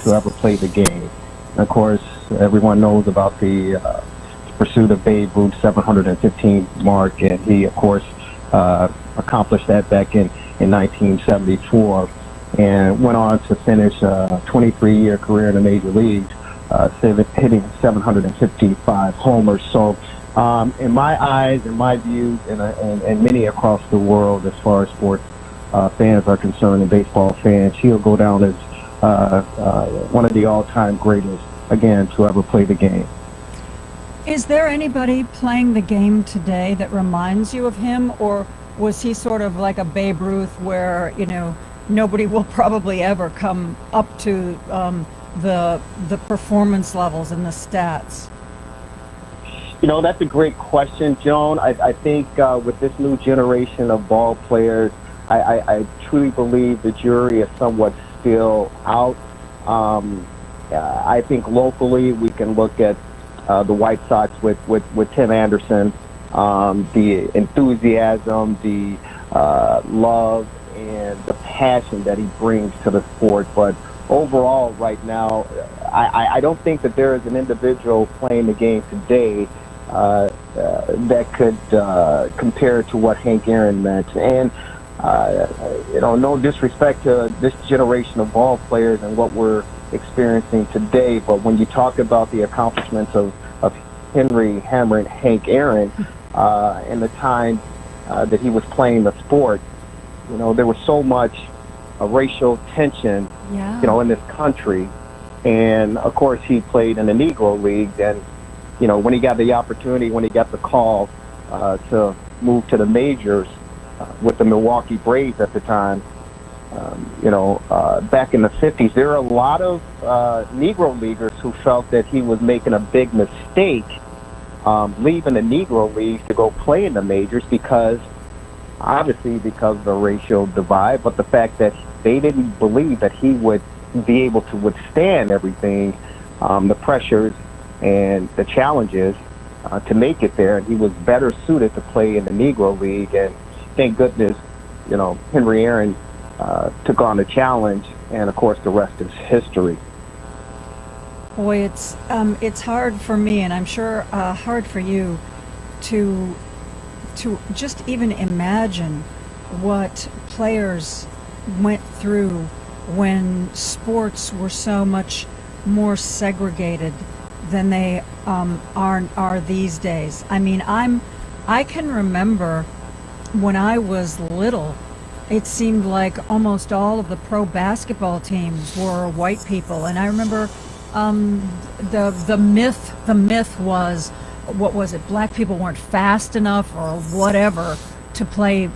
to ever play the game. And of course, everyone knows about the pursuit of Babe Ruth's 715 mark, and he, of course, accomplished that back in 1974, and went on to finish a 23-year career in the major leagues, hitting 755 homers. So, in my eyes, in my view, and many across the world, as far as sports fans are concerned, and baseball fans, he'll go down as one of the all-time greatest, again, to ever play the game. Is there anybody playing the game today that reminds you of him, or was he sort of like a Babe Ruth where, nobody will probably ever come up to the performance levels and the stats? That's a great question, Joan. I think with this new generation of ball players, I truly believe the jury is somewhat still out. I think locally we can look at the White Sox with Tim Anderson, the enthusiasm, the love, and the passion that he brings to the sport. But overall, right now, I don't think that there is an individual playing the game today that could compare to what Hank Aaron meant. And no disrespect to this generation of ball players and what we're experiencing today, but when you talk about the accomplishments of Henry Hammer and Hank Aaron in the time that he was playing the sport, there was so much racial tension, in this country. And of course, he played in the Negro League, and when he got the opportunity, when he got the call to move to the majors with the Milwaukee Braves at the time, back in the 50s, there were a lot of Negro leaguers who felt that he was making a big mistake leaving the Negro Leagues to go play in the majors because of the racial divide, but the fact that they didn't believe that he would be able to withstand everything, the pressures and the challenges to make it there. And he was better suited to play in the Negro League, and thank goodness, Henry Aaron took on the challenge, and of course the rest is history. Boy, it's hard for me, and I'm sure hard for you, to just even imagine what players went through when sports were so much more segregated than they are these days. I mean, I can remember when I was little, it seemed like almost all of the pro basketball teams were white people, and I remember the myth was, what was it? Black people weren't fast enough or whatever to play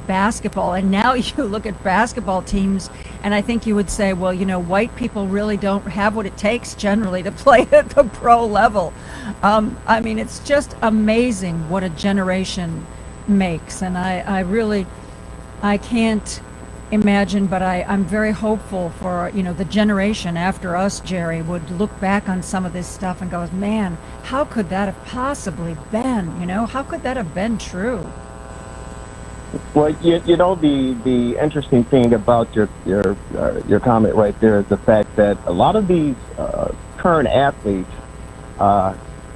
basketball. And now you look at basketball teams, and I think you would say, well, white people really don't have what it takes generally to play at the pro level. I mean, it's just amazing what a generation makes, and I can't imagine, but I'm very hopeful for, the generation after us, Jerry, would look back on some of this stuff and go, man, how could that have possibly been? How could that have been true? Well, the interesting thing about your comment right there is the fact that a lot of these current athletes,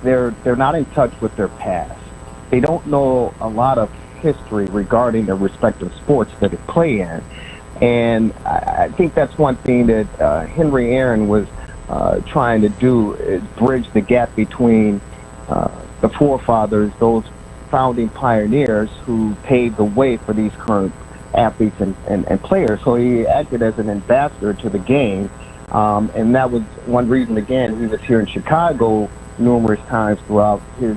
they're not in touch with their past. They don't know a lot of history regarding their respective sports that they play in. And I think that's one thing that Henry Aaron was trying to do, is bridge the gap between the forefathers, those founding pioneers who paved the way for these current athletes and players. So he acted as an ambassador to the game. And that was one reason, again, he was here in Chicago numerous times throughout his,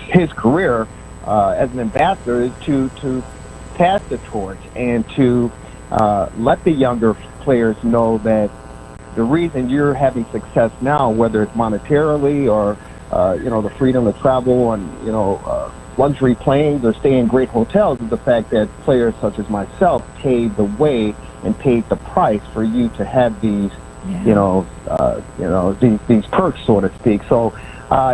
his career as an ambassador, to pass the torch and to let the younger players know that the reason you're having success now, whether it's monetarily or the freedom to travel and luxury planes or stay in great hotels, is the fact that players such as myself paved the way and paid the price for you to have these these perks, so to speak. So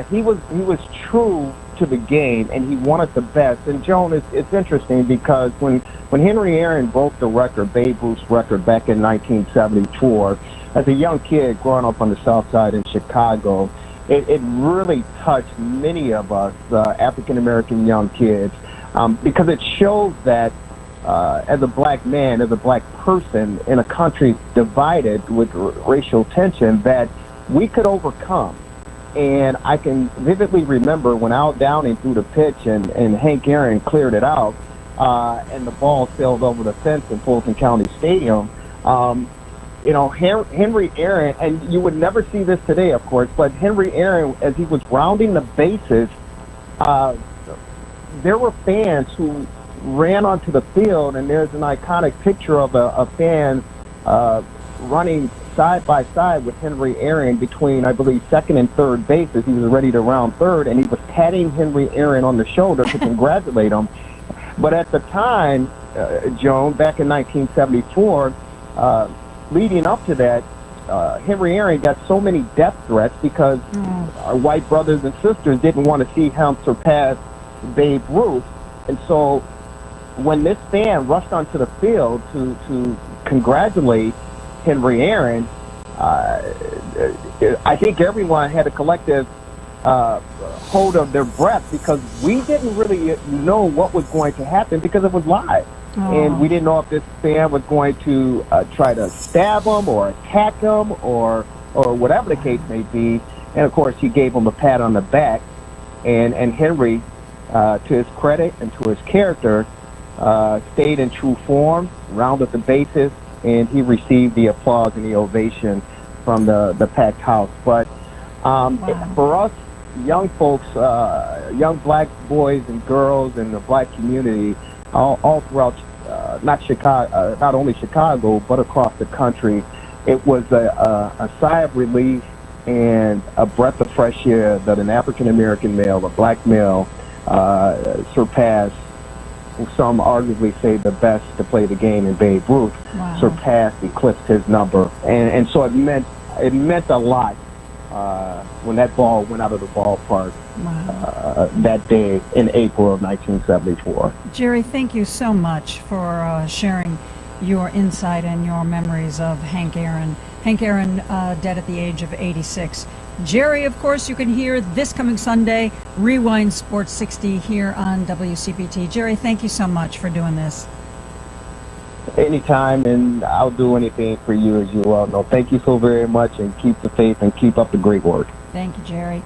he was true to the game, and he wanted the best. And Joan, it's interesting because when Henry Aaron broke the record, Babe Ruth's record back in 1974, as a young kid growing up on the South Side in Chicago, it really touched many of us African-American young kids because it shows that as a black man, as a black person in a country divided with racial tension, that we could overcome. And I can vividly remember when Al Downing threw the pitch and Hank Aaron cleared it out and the ball sailed over the fence in Fulton County Stadium. Henry Aaron, and you would never see this today, of course, but Henry Aaron, as he was rounding the bases, there were fans who ran onto the field, and there's an iconic picture of a fan running side by side with Henry Aaron between, I believe, second and third base as he was ready to round third, and he was patting Henry Aaron on the shoulder to congratulate him. But at the time, Joan, back in 1974, leading up to that, Henry Aaron got so many death threats because our white brothers and sisters didn't want to see him surpass Babe Ruth. And so when this fan rushed onto the field to congratulate Henry Aaron, I think everyone had a collective hold of their breath because we didn't really know what was going to happen because it was live. And we didn't know if this fan was going to try to stab him or attack him or whatever the case may be. And, of course, he gave him a pat on the back. And Henry, to his credit and to his character, stayed in true form, rounded the bases, and he received the applause and the ovation from the packed house. But for us young folks, young black boys and girls in the black community, all throughout not only Chicago but across the country, it was a sigh of relief and a breath of fresh air that an African American male, a black male, surpassed. Some arguably say the best to play the game in Babe Ruth, surpassed, eclipsed his number, and so it meant a lot when that ball went out of the ballpark that day in April of 1974. Jerry, thank you so much for sharing your insight and your memories of Hank Aaron. Hank Aaron, dead at the age of 86. Jerry, of course, you can hear this coming Sunday, Rewind Sports 60 here on WCPT. Jerry, thank you so much for doing this. Anytime, and I'll do anything for you, as you well know. Thank you so very much, and keep the faith and keep up the great work. Thank you, Jerry.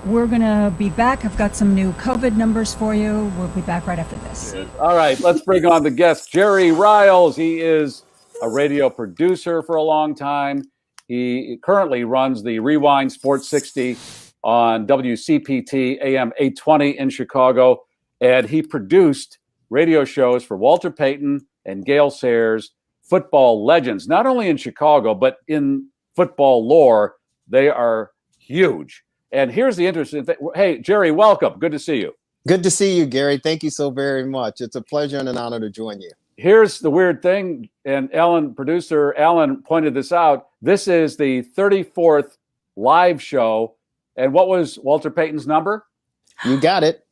We're going to be back. I've got some new COVID numbers for you. We'll be back right after this. All right, let's bring on the guest, Jerry Riles. He is a radio producer for a long time. He currently runs the Rewind Sports 60 on WCPT AM 820 in Chicago, and he produced radio shows for Walter Payton and Gale Sayers, football legends, not only in Chicago, but in football lore. They are huge. And here's the interesting thing. Hey, Jerry, welcome. Good to see you. Good to see you, Gary. Thank you so very much. It's a pleasure and an honor to join you. Here's the weird thing, and producer Alan pointed this out. This is the 34th live show. And what was Walter Payton's number? You got it.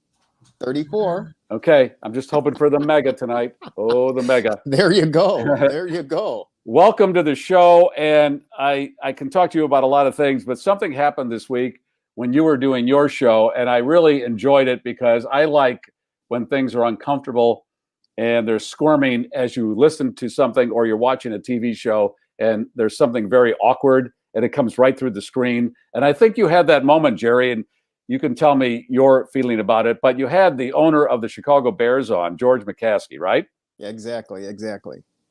34. Okay. I'm just hoping for the mega tonight. Oh, the mega. There you go. There you go. Welcome to the show. And I can talk to you about a lot of things, but something happened this week when you were doing your show, and I really enjoyed it because I like when things are uncomfortable and there's squirming as you listen to something or you're watching a TV show and there's something very awkward and it comes right through the screen. And I think you had that moment, Jerry, and you can tell me your feeling about it, but you had the owner of the Chicago Bears on, George McCaskey, right? Yeah, exactly.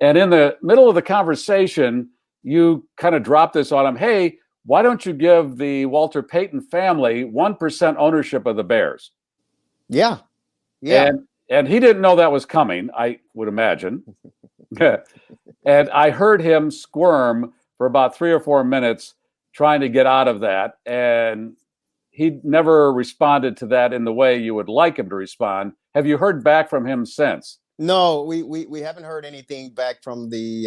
And in the middle of the conversation, you kind of dropped this on him. Hey, why don't you give the Walter Payton family 1% ownership of the Bears? Yeah. And he didn't know that was coming, I would imagine. And I heard him squirm for about 3 or 4 minutes trying to get out of that. And he never responded to that in the way you would like him to respond. Have you heard back from him since? No, we haven't heard anything back from the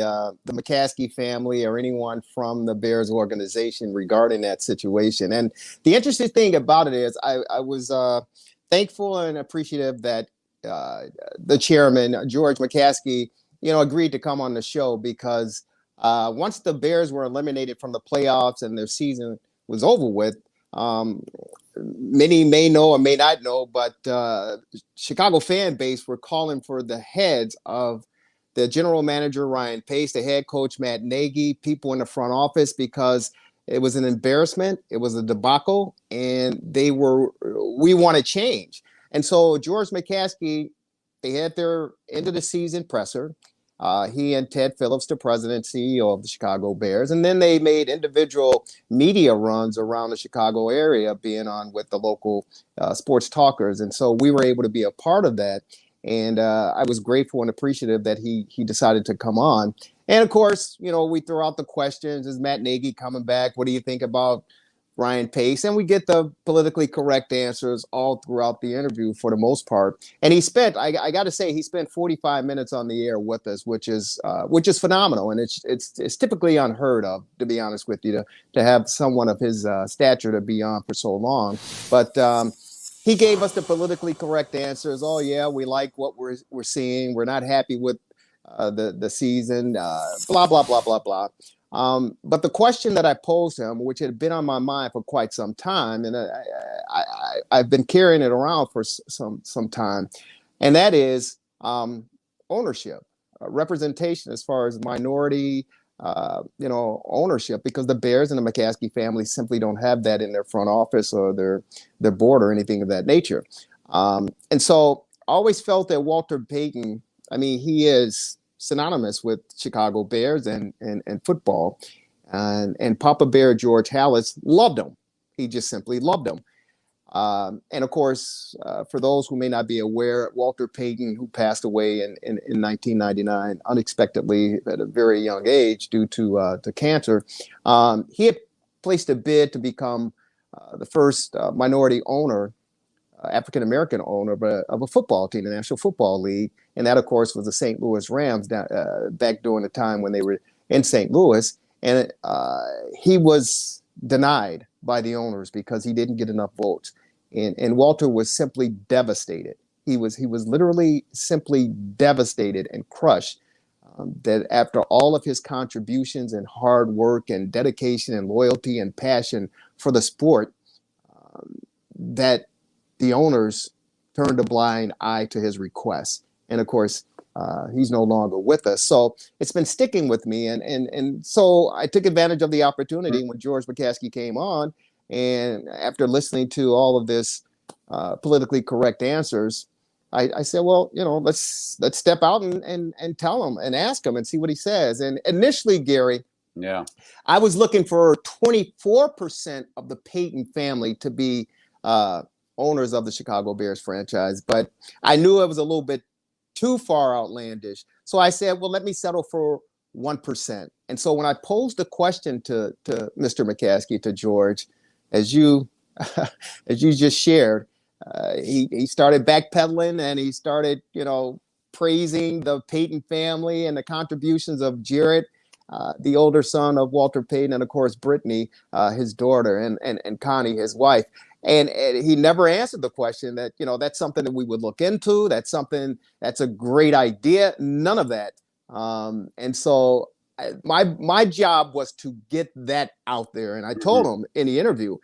McCaskey family or anyone from the Bears organization regarding that situation. And the interesting thing about it is I was thankful and appreciative that the chairman, George McCaskey, agreed to come on the show because once the Bears were eliminated from the playoffs and their season was over with, many may know or may not know, but Chicago fan base were calling for the heads of the general manager, Ryan Pace, the head coach, Matt Nagy, people in the front office, because it was an embarrassment. It was a debacle, and we wanted change. And so George McCaskey, they had their end of the season presser. He and Ted Phillips, the president, CEO of the Chicago Bears. And then they made individual media runs around the Chicago area, being on with the local sports talkers. And so we were able to be a part of that. And I was grateful and appreciative that he decided to come on. And of course, we throw out the questions. Is Matt Nagy coming back? What do you think about Ryan Pace? And we get the politically correct answers all throughout the interview for the most part. And he spent, I got to say, he spent 45 minutes on the air with us, which is phenomenal. And it's typically unheard of, to be honest with you, to have someone of his stature to be on for so long. But he gave us the politically correct answers. Oh yeah, we like what we're seeing. We're not happy with the season. Blah blah blah blah blah. But the question that I posed him, which had been on my mind for quite some time, and I've been carrying it around for some time, and that is ownership, representation as far as minority, ownership, because the Bears and the McCaskey family simply don't have that in their front office or their board or anything of that nature. And so I always felt that Walter Payton, he is synonymous with Chicago Bears and football. And Papa Bear George Halas loved him. He just simply loved him. And of course, for those who may not be aware, Walter Payton, who passed away in 1999 unexpectedly at a very young age due to cancer, he had placed a bid to become the first minority owner, African-American owner of a football team, the National Football League. And that, of course, was the St. Louis Rams back during the time when they were in St. Louis. And he was denied by the owners because he didn't get enough votes. And Walter was simply devastated. He was literally simply devastated and crushed that after all of his contributions and hard work and dedication and loyalty and passion for the sport, that the owners turned a blind eye to his requests. And of course, he's no longer with us. So it's been sticking with me. And so I took advantage of the opportunity when George McCaskey came on. And after listening to all of this politically correct answers, I said, well, let's step out and tell him and ask him and see what he says. And initially, Gary, I was looking for 24% of the Payton family to be owners of the Chicago Bears franchise, but I knew it was a little bit too far outlandish. So I said, well, let me settle for 1%. And so when I posed the question to Mr. McCaskey, to George, as you just shared, he started backpedaling and he started, praising the Payton family and the contributions of Jarrett, the older son of Walter Payton, and of course Brittany, his daughter, and Connie, his wife. And he never answered the question that, that's something that we would look into. That's a great idea. None of that. And so my job was to get that out there. And I told him in the interview,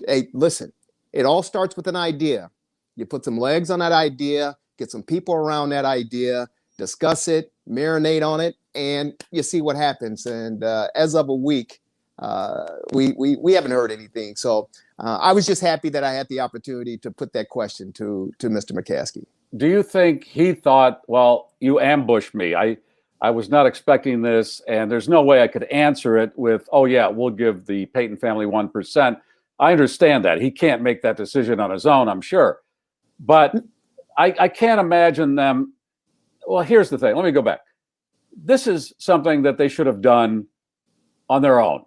hey, listen, it all starts with an idea. You put some legs on that idea, get some people around that idea, discuss it, marinate on it, and you see what happens. And as of a week, we haven't heard anything. So I was just happy that I had the opportunity to put that question to Mr. McCaskey. Do you think he thought, well, you ambushed me. I was not expecting this, and there's no way I could answer it with, oh, yeah, we'll give the Payton family 1%. I understand that. He can't make that decision on his own, I'm sure. But I can't imagine them. Well, here's the thing. Let me go back. This is something that they should have done on their own.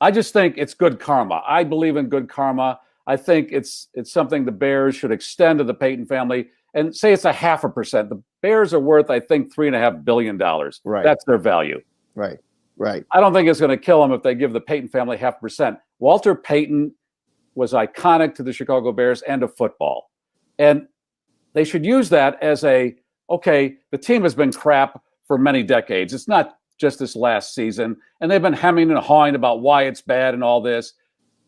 I just think it's good karma. I believe in good karma. I think it's something the Bears should extend to the Payton family and say it's 0.5%. The Bears are worth, I think, $3.5 billion. Right. That's their value. Right. I don't think it's going to kill them if they give the Payton family 0.5%. Walter Payton was iconic to the Chicago Bears and to football. And they should use that as okay, the team has been crap for many decades. It's not just this last season. And they've been hemming and hawing about why it's bad and all this.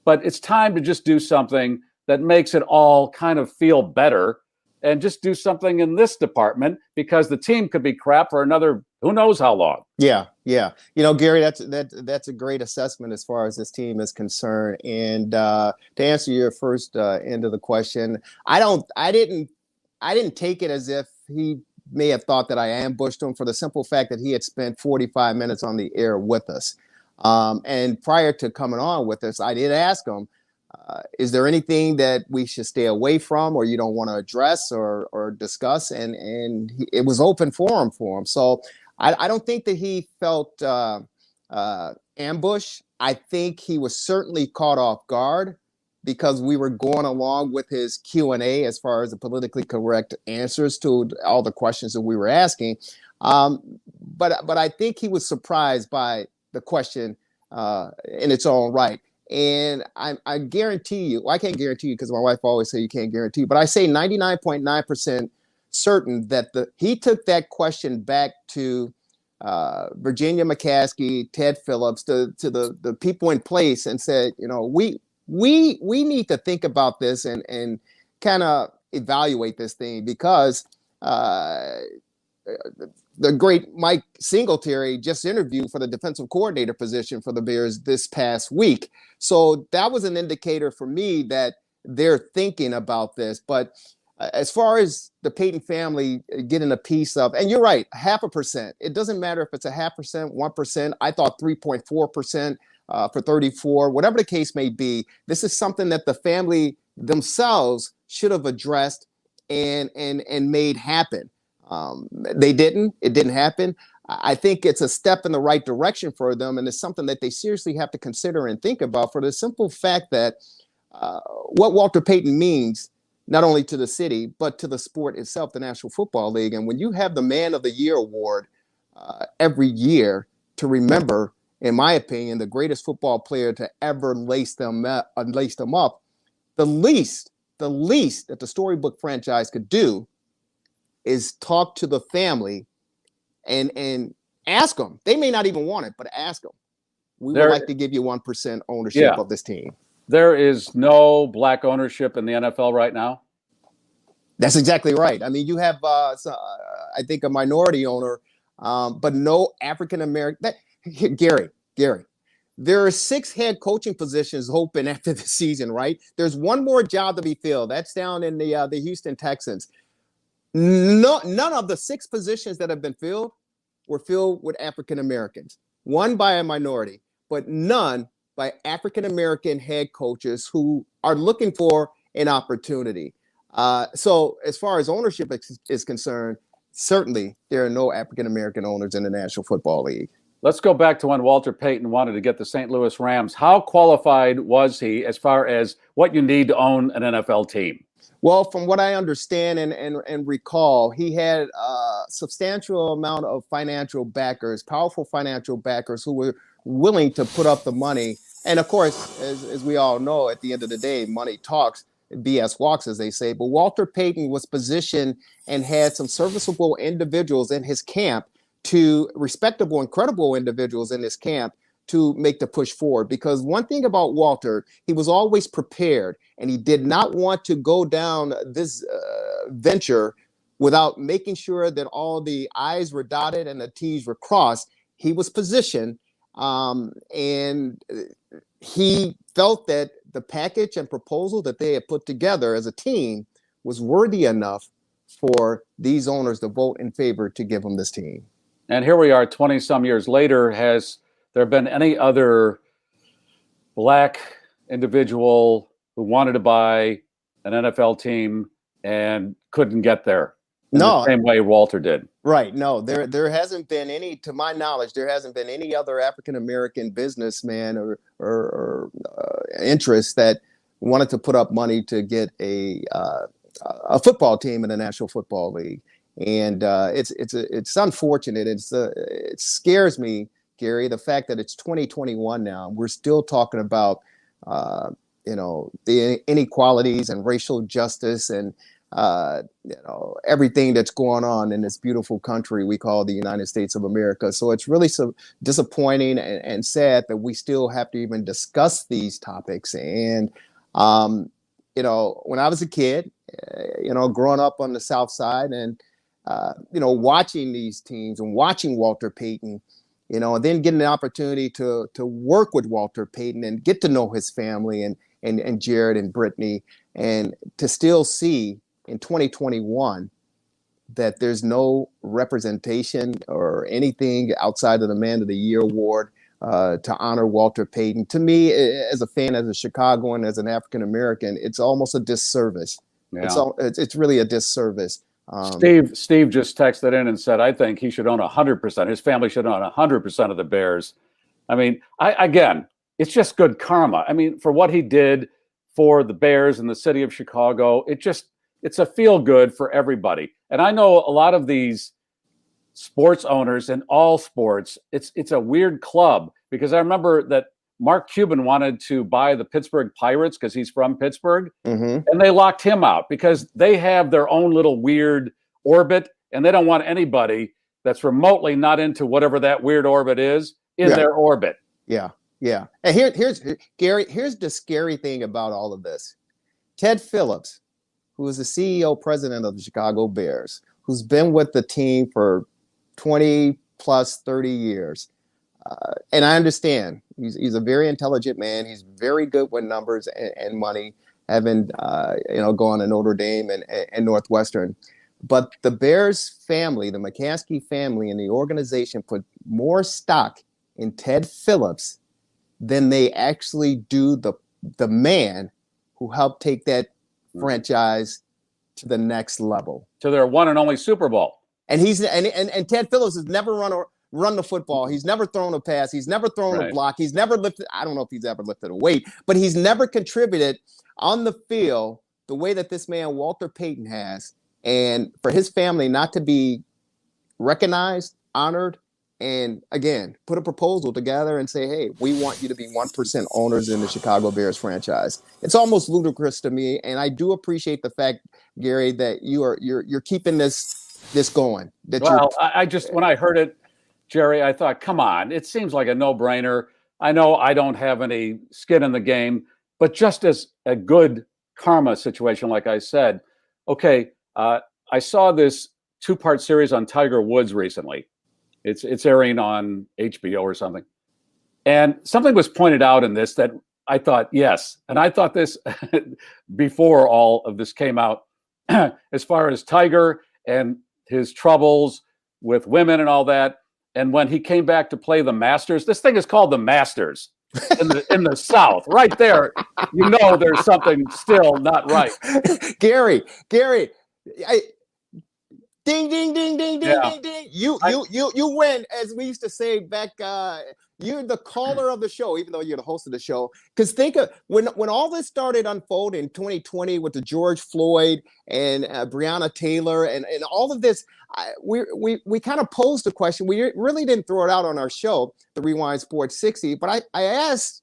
But it's time to just do something that makes it all kind of feel better, and just do something in this department, because the team could be crap for another who knows how long. Yeah. Garry, that's a great assessment as far as this team is concerned. And to answer your first end of the question, I didn't take it as if he may have thought that I ambushed him, for the simple fact that he had spent 45 minutes on the air with us. And prior to coming on with us, I did ask him, is there anything that we should stay away from, or you don't want to address or discuss? And it was open forum for him. So I don't think that he felt ambush. I think he was certainly caught off guard, because we were going along with his Q&A as far as the politically correct answers to all the questions that we were asking. But I think he was surprised by the question in its own right. And I guarantee you, well, I can't guarantee you because my wife always say you can't guarantee, but I say 99.9% certain that he took that question back to Virginia McCaskey, Ted Phillips, to the people in place, and said, we need to think about this and kind of evaluate this thing, because the great Mike Singletary just interviewed for the defensive coordinator position for the Bears this past week. So that was an indicator for me that they're thinking about this. But as far as the Payton family getting a piece of, and you're right, 0.5%. It doesn't matter if it's 0.5%, 1%. I thought 3.4% for 34, whatever the case may be. This is something that the family themselves should have addressed and made happen. They didn't. It didn't happen. I think it's a step in the right direction for them, and it's something that they seriously have to consider and think about, for the simple fact that what Walter Payton means, not only to the city, but to the sport itself, the National Football League. And when you have the Man of the Year award every year to remember, in my opinion, the greatest football player to ever lace them up, the least that the Storybook franchise could do is talk to the family and ask them. They may not even want it, but ask them. We would like to give you 1% ownership of this team. There is no black ownership in the NFL right now. That's exactly right. I mean, you have, I think, a minority owner, but no African American. Garry, there are 6 head coaching positions open after the season, right? There's one more job to be filled. That's down in the Houston Texans. None of the 6 positions that have been filled were filled with African Americans. One by a minority, but none by African American head coaches who are looking for an opportunity. So as far as ownership is concerned, certainly there are no African American owners in the National Football League. Let's go back to when Walter Payton wanted to get the St. Louis Rams. How qualified was he as far as what you need to own an NFL team? Well, from what I understand and recall, he had a substantial amount of financial backers, powerful financial backers, who were willing to put up the money. And of course, as we all know, at the end of the day, money talks, BS walks, as they say. But Walter Payton was positioned and had some serviceable individuals in his camp, to respectable and credible individuals in his camp, to make the push forward. Because one thing about Walter, he was always prepared, and he did not want to go down this venture without making sure that all the I's were dotted and the T's were crossed. He was positioned, and he felt that the package and proposal that they had put together as a team was worthy enough for these owners to vote in favor to give him this team. And here we are 20 some years later. Has there been any other black individual who wanted to buy an NFL team and couldn't get there in the same way Walter did? Right. No, there hasn't been any, to my knowledge, there hasn't been any other African-American businessman or interest that wanted to put up money to get a football team in the National Football League. And it's unfortunate. It scares me, Garry, the fact that it's 2021 now. We're still talking about the inequalities and racial justice and everything that's going on in this beautiful country we call the United States of America. So it's really so disappointing and sad that we still have to even discuss these topics. And, when I was a kid, growing up on the South Side and, watching these teams and watching Walter Payton, and then getting the opportunity to work with Walter Payton and get to know his family and Jared and Brittany, and to still see in 2021 that there's no representation or anything outside of the Man of the Year award to honor Walter Payton. To me, as a fan, as a Chicagoan, as an African American, it's almost a disservice. Yeah. It's really a disservice. Steve just texted in and said, I think he should own 100%. His family should own 100% of the Bears. I mean, again, it's just good karma. I mean, for what he did for the Bears and the city of Chicago, it's a feel good for everybody. And I know a lot of these sports owners in all sports, it's a weird club, because I remember that Mark Cuban wanted to buy the Pittsburgh Pirates because he's from Pittsburgh, and they locked him out because they have their own little weird orbit, and they don't want anybody that's remotely not into whatever that weird orbit is in their orbit. Yeah. Yeah. And here's Garry, here's the scary thing about all of this. Ted Phillips, who is the CEO president of the Chicago Bears, who's been with the team for 20 plus 30 years. And I understand he's a very intelligent man. He's very good with numbers and money, having, gone to Notre Dame and Northwestern. But the Bears family, the McCaskey family and the organization put more stock in Ted Phillips than they actually do the man who helped take that franchise to the next level, to their one and only Super Bowl. And and Ted Phillips has never run the football. He's never thrown a pass. He's never thrown a block. He's never lifted. I don't know if he's ever lifted a weight, but he's never contributed on the field the way that this man Walter Payton has. And for his family not to be recognized, honored, and again, put a proposal together and say, hey, we want you to be 1% owners in the Chicago Bears franchise. It's almost ludicrous to me. And I do appreciate the fact, Garry, that you're keeping this going. I just, when I heard it, Jerry, I thought, come on, it seems like a no-brainer. I know I don't have any skin in the game, but just as a good karma situation, like I said, okay, I saw this 2-part series on Tiger Woods recently. It's airing on HBO or something. And something was pointed out in this that I thought, yes. And I thought this before all of this came out, as far as Tiger and his troubles with women and all that. And when he came back to play the Masters, this thing is called the Masters in the South. Right there, there's something still not right. Garry, ding, ding, ding, ding, ding, ding, ding. You win, as we used to say back. You're the caller of the show, even though you're the host of the show. Because think of when all this started unfolding in 2020 with the George Floyd and Breonna Taylor and all of this. We kind of posed the question. We really didn't throw it out on our show, the Rewind Sports 60. But I asked,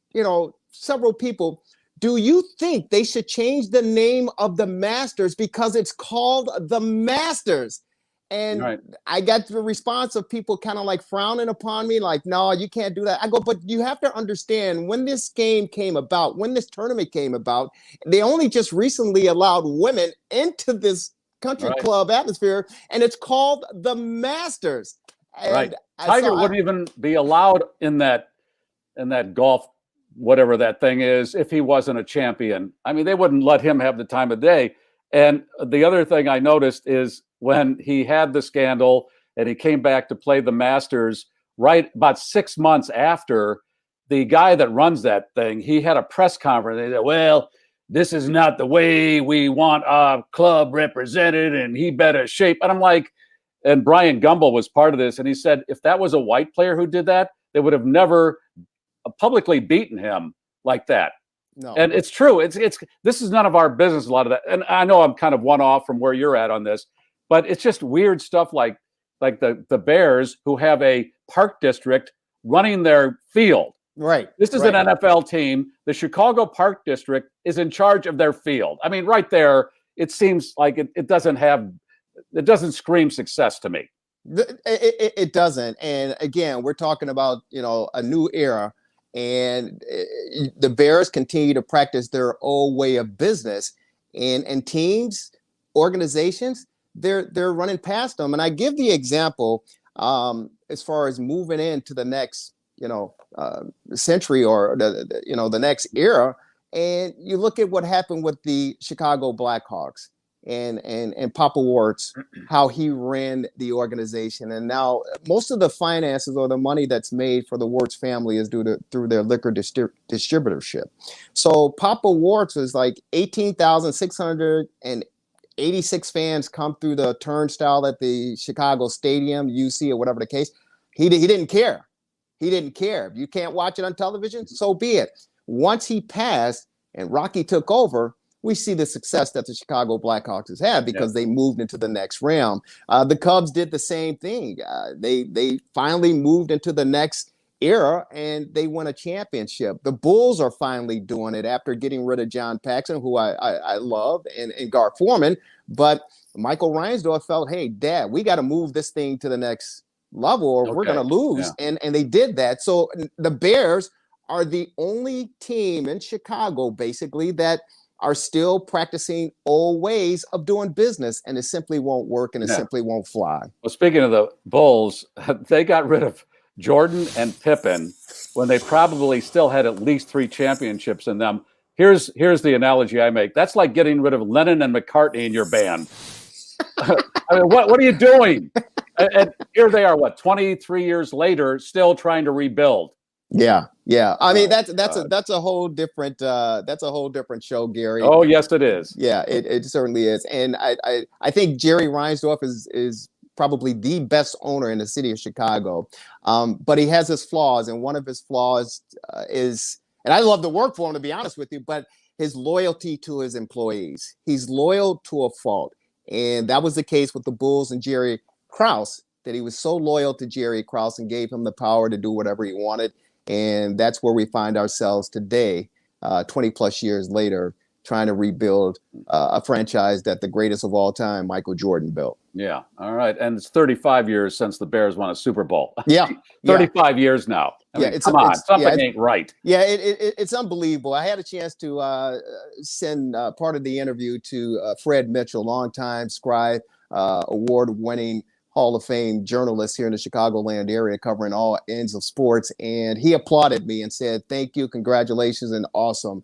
several people, do you think they should change the name of the Masters because it's called the Masters? And I got the response of people kind of like frowning upon me, like, no, you can't do that. I go, but you have to understand, when this game came about, when this tournament came about, they only just recently allowed women into this country club atmosphere, and it's called the Masters. And Tiger wouldn't even be allowed in that golf, whatever that thing is, if he wasn't a champion. I mean, they wouldn't let him have the time of day. And the other thing I noticed is when he had the scandal and he came back to play the Masters, right about 6 months after, the guy that runs that thing, he had a press conference. They said, well, this is not the way we want our club represented, and he better shape. And I'm like, and Brian Gumbel was part of this, and he said, if that was a white player who did that, they would have never publicly beaten him like that. No. And it's true. This is none of our business, a lot of that. And I know I'm kind of one off from where you're at on this, but it's just weird stuff like the Bears, who have a park district running their field. Right. This is an NFL team. The Chicago Park District is in charge of their field. I mean, right there, it seems like it doesn't scream success to me. It doesn't. And again, we're talking about, a new era, and the Bears continue to practice their old way of business, and teams, organizations, they're running past them. And I give the example, as far as moving into the next, century, or the next era. And you look at what happened with the Chicago Blackhawks and Papa Warts, how he ran the organization. And now most of the finances, or the money that's made for the Warts family, is through their liquor distributorship. So Papa Warts was like 18,686 fans come through the turnstile at the Chicago Stadium, UC, or whatever the case. He didn't care. He didn't care. If you can't watch it on television, so be it. Once he passed and Rocky took over, we see the success that the Chicago Blackhawks has had, because they moved into the next realm. The Cubs did the same thing. They finally moved into the next era, and they won a championship. The Bulls are finally doing it after getting rid of John Paxson, who I love, and Gar Forman. But Michael Reinsdorf felt, hey, Dad, we got to move this thing to the next level, or we're going to lose. And they did that. So the Bears are the only team in Chicago, basically, that are still practicing old ways of doing business, and it simply won't work, and it simply won't fly. Well, speaking of the Bulls, they got rid of Jordan and Pippen when they probably still had at least 3 championships in them. Here's the analogy I make. That's like getting rid of Lennon and McCartney in your band. I mean, what are you doing? And here they are, 23 years later, still trying to rebuild. Yeah. I mean, that's a whole different show, Gary. Oh, yes, it is. Yeah, it certainly is. And I think Jerry Reinsdorf is probably the best owner in the city of Chicago. But he has his flaws, and one of his flaws is, and I love to work for him, to be honest with you, but his loyalty to his employees. He's loyal to a fault. And that was the case with the Bulls and Jerry Krause, that he was so loyal to Jerry Krause and gave him the power to do whatever he wanted. And that's where we find ourselves today, 20 plus years later, trying to rebuild a franchise that the greatest of all time, Michael Jordan, built. Yeah. All right. And it's 35 years since the Bears won a Super Bowl. Yeah. 35 years now. I mean, come on. Something ain't right. Yeah, it's unbelievable. I had a chance to send part of the interview to Fred Mitchell, longtime Scribe, award-winning Hall of Fame journalist here in the Chicagoland area, covering all ends of sports. And he applauded me and said, thank you, congratulations, and awesome.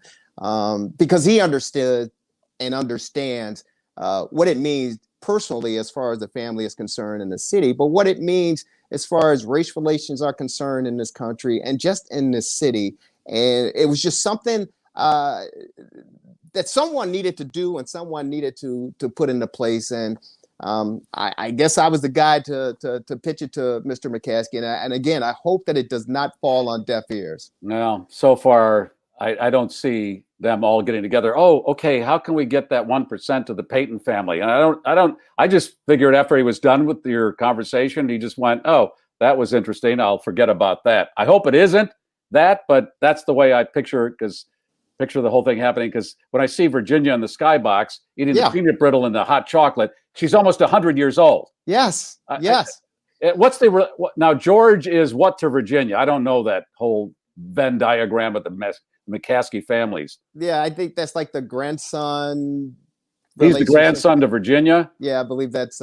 Because he understood and understands what it means personally as far as the family is concerned in the city, but what it means as far as race relations are concerned in this country and just in this city. And it was just something that someone needed to do and someone needed to put into place. And I guess I was the guy to pitch it to Mr. McCaskey. And again, I hope that it does not fall on deaf ears. No, so far, I don't see them all getting together. Oh, okay. How can we get that 1% of the Payton family? And I just figured after he was done with your conversation, he just went, oh, that was interesting. I'll forget about that. I hope it isn't that, but that's the way I picture it, picture the whole thing happening. Because when I see Virginia in the skybox eating the peanut brittle and the hot chocolate, she's almost 100 years old. Yes. Yes. Now George is what to Virginia? I don't know that whole Venn diagram of the McCaskey families. Yeah, I think that's like the grandson. He's the grandson to Virginia. Yeah, I believe that's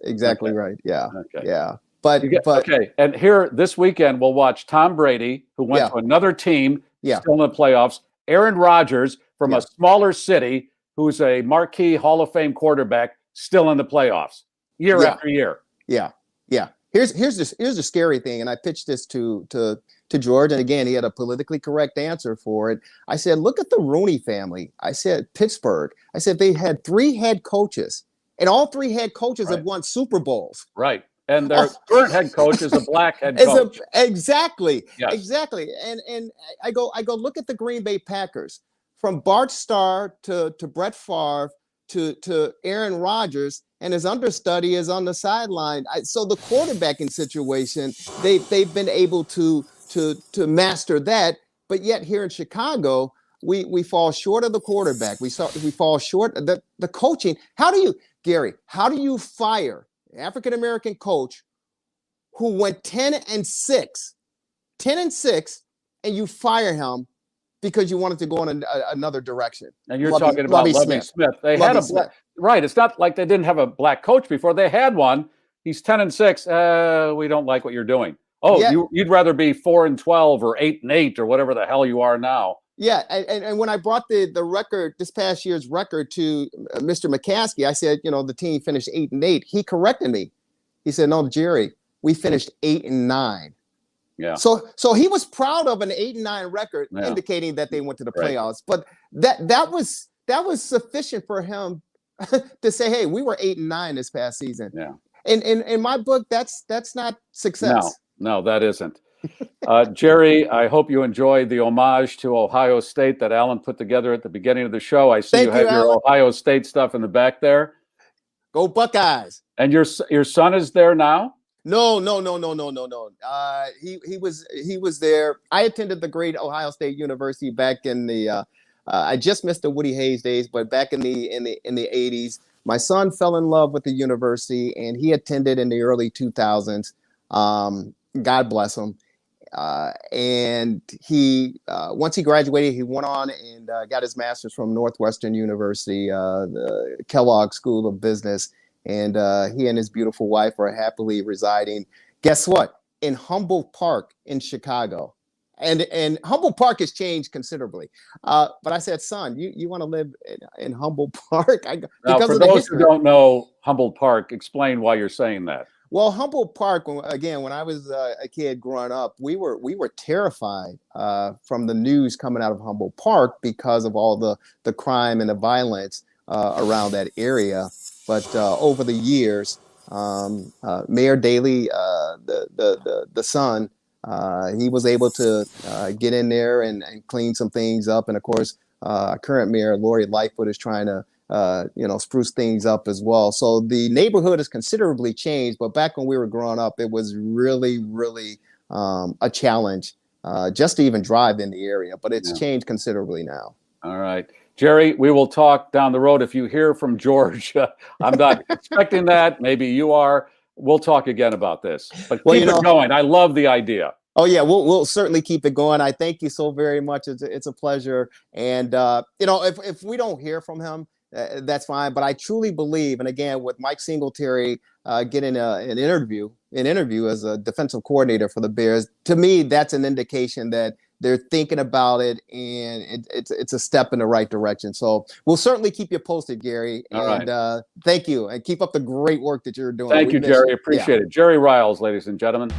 exactly right. Yeah. Okay. Yeah. Okay. And here this weekend we'll watch Tom Brady, who went to another team, still in the playoffs. Aaron Rodgers from a smaller city, who's a marquee Hall of Fame quarterback, still in the playoffs year after year. Yeah. Here's the scary thing, and I pitched this to George, and again, he had a politically correct answer for it. I said, look at the Rooney family. I said, Pittsburgh. I said, they had 3 head coaches, and all 3 head coaches have won Super Bowls. Right. And their current head coach is a black head coach. Exactly. Yes. Exactly. And I go, look at the Green Bay Packers, from Bart Starr to Brett Favre to Aaron Rodgers, and his understudy is on the sideline. So the quarterbacking situation, they've been able to master that. But yet here in Chicago, we fall short of the quarterback. We fall short of the coaching. Garry, how do you fire an African-American coach who went 10-6, and you fire him because you wanted to go in another direction? And you're talking about Lovie Smith. They had a black, right. It's not like they didn't have a black coach before. They had one. He's 10-6. We don't like what you're doing. Oh, yeah. You'd rather be 4-12 or 8-8 or whatever the hell you are now. Yeah, and when I brought the record, this past year's record, to Mr. McCaskey, I said, the team finished 8-8. He corrected me. He said, "No, Jerry, we finished 8-9." Yeah. So he was proud of an 8-9 record, indicating that they went to the playoffs. But that was sufficient for him to say, "Hey, we were 8-9 this past season." Yeah. And in my book, that's not success. No, that isn't. Jerry, I hope you enjoyed the homage to Ohio State that Alan put together at the beginning of the show. I see you have your Ohio State stuff in the back there. Go Buckeyes! And your son is there now? No. He was there. I attended the great Ohio State University back in the. I just missed the Woody Hayes days, but back in the 80s, my son fell in love with the university, and he attended in the early 2000s. God bless him. And he, once he graduated, he went on and got his master's from Northwestern University, the Kellogg School of Business. And he and his beautiful wife are happily residing, guess what, in Humboldt Park in Chicago. And Humboldt Park has changed considerably. But I said, "Son, you want to live in Humboldt Park?" Now, for those who don't know Humboldt Park, explain why you're saying that. Well, Humboldt Park, again, when I was a kid growing up, we were terrified from the news coming out of Humboldt Park because of all the crime and the violence around that area. But over the years, Mayor Daley, the son, he was able to get in there and clean some things up. And of course, current mayor Lori Lightfoot is trying to spruce things up as well. So the neighborhood has considerably changed, but back when we were growing up, it was really, really a challenge just to even drive in the area, but it's changed considerably now. All right. Jerry, we will talk down the road. If you hear from George, I'm not expecting that. Maybe you are. We'll talk again about this, but keep it going. I love the idea. Oh yeah, we'll certainly keep it going. I thank you so very much. It's a pleasure. And if we don't hear from him, that's fine. But I truly believe, and again, with Mike Singletary getting an interview as a defensive coordinator for the Bears, to me, that's an indication that they're thinking about it, and it's a step in the right direction. So we'll certainly keep you posted, Garry. And thank you, and keep up the great work that you're doing. Thank you, Jerry. Appreciate it. Jerry Riles, ladies and gentlemen.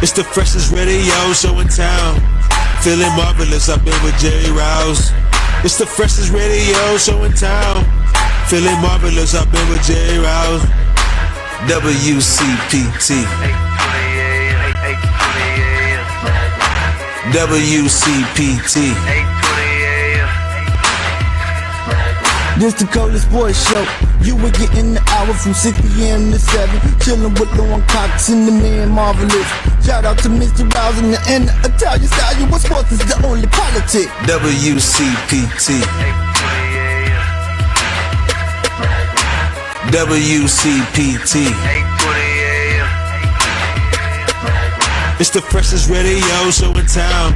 It's the freshest radio show in town. Feeling marvelous, I've been with Jerry Riles. It's the freshest radio show in town. Feeling marvelous, I've been with Jerry Riles. WCPT. WCPT. This the coldest boy show. You were getting the hour from 6 p.m. to 7. Chillin' with Lauren Cox and the man Marvelous. Shout out to Mr. Rouse and the Italian style. You what sports is the only politic. WCPT. WCPT. It's the freshest radio show in town.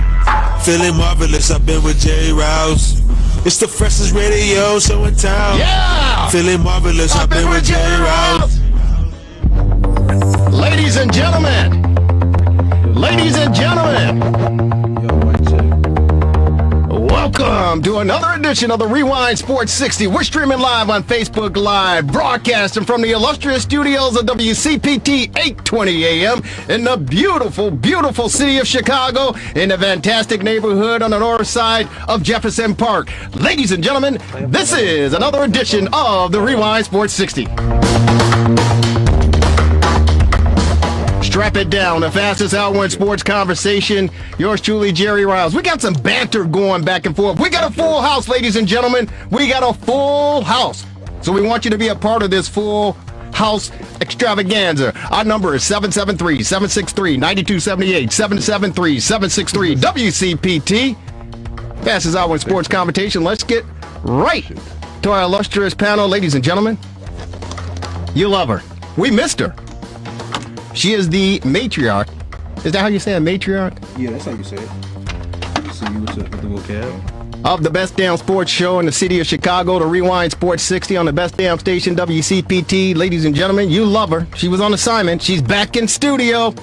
Feeling marvelous, I've been with Jerry Riles. It's the freshest radio show in town. Yeah! Feeling marvelous, I've been with Jerry Riles. Ladies and gentlemen. Ladies and gentlemen. Welcome Welcome to another edition of the Rewind Sports 60. We're streaming live on Facebook Live, broadcasting from the illustrious studios of WCPT 820 AM in the beautiful, beautiful city of Chicago, in the fantastic neighborhood on the north side of Jefferson Park. Ladies and gentlemen, this is another edition of the Rewind Sports 60. Strap it down, the fastest hour in sports conversation. Yours truly, Jerry Riles. We got some banter going back and forth. We got a full house, ladies and gentlemen. We got a full house. So we want you to be a part of this full house extravaganza. Our number is 773-763-9278, 773-763 WCPT. Fastest hour in sports conversation. Let's get right to our illustrious panel, ladies and gentlemen. You love her. We missed her. She is the matriarch. Is that how you say it, matriarch? Yeah, that's how you say it. See you with the vocab. Of the best damn sports show in the city of Chicago, the Rewind Sports 60 on the best damn station, WCPT. Ladies and gentlemen, you love her. She was on assignment. She's back in studio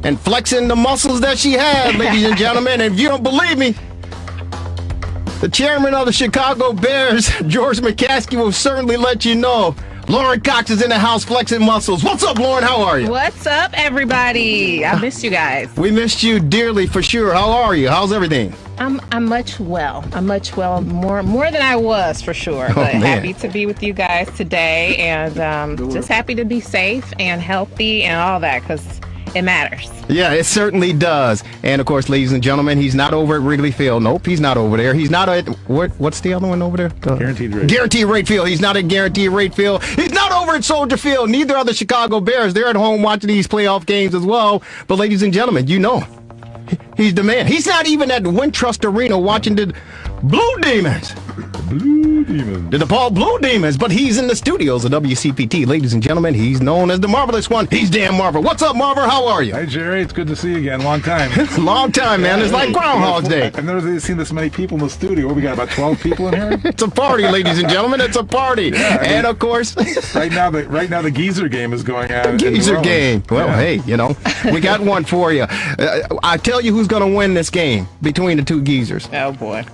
and flexing the muscles that she had, ladies and gentlemen. And if you don't believe me, the chairman of the Chicago Bears, George McCaskey, will certainly let you know. Lauren Cox is in the house flexing muscles. What's up, Lauren? How are you? What's up, everybody? I missed you guys. We missed you dearly for sure. How are you? How's everything? I'm much well. More than I was for sure. But happy to be with you guys today, and just happy to be safe and healthy and all that, because it matters. Yeah, it certainly does. And of course, ladies and gentlemen, he's not over at Wrigley Field. Nope, he's not over there. He's not at what's the other one over there? Guaranteed Rate. Guaranteed Rate Field. He's not at Guaranteed Rate Field. He's not over at Soldier Field. Neither are the Chicago Bears. They're at home watching these playoff games as well. But ladies and gentlemen, you know, he's the man. He's not even at the Wintrust Arena watching the Blue Demons. Blue Demons. The DePaul Blue Demons, but he's in the studios of WCPT. Ladies and gentlemen, he's known as the Marvelous One. He's Dan Marver. What's up, Marver? How are you? Hi, Jerry. It's good to see you again. Long time. Long time, man. It's like Groundhog's Day. I've never seen this many people in the studio. We got about 12 people in here. It's a party, ladies and gentlemen. It's a party. Yeah, and of course, right now the geezer game is going on. Geezer game. Well, hey, you know, we got one for you. I tell you who's going to win this game between the two geezers. Oh, boy.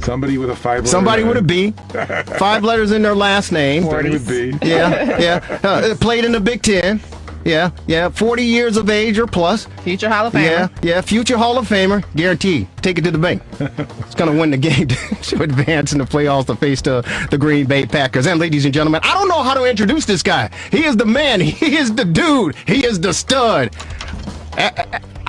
Somebody with a 5 Somebody with a B. 5 letters in their last name. Somebody with B. Yeah. Played in the Big Ten. Yeah. 40 years of age or plus. Future Hall of Famer. Yeah. Future Hall of Famer. Guaranteed. Take it to the bank. It's going to win the game to advance in the playoffs to face the Green Bay Packers. And ladies and gentlemen, I don't know how to introduce this guy. He is the man. He is the dude. He is the stud.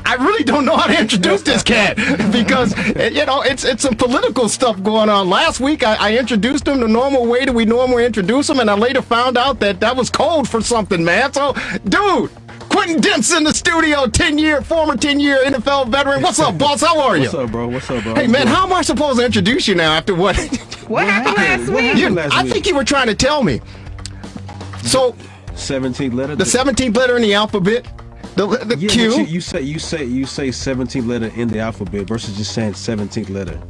I really don't know how to introduce this cat because, you know, it's some political stuff going on. Last week, I introduced him the normal way that we normally introduce him, and I later found out that was code for something, man. So, dude, Quentin Dent's in the studio, former 10-year NFL veteran. What's up, boss? How are you? What's up, bro? Hey, man, how am I supposed to introduce you now after what? What happened last week? I think you were trying to tell me. So, 17th letter. The 17th letter in the alphabet. The Q. You say 17th letter in the alphabet versus just saying 17th letter.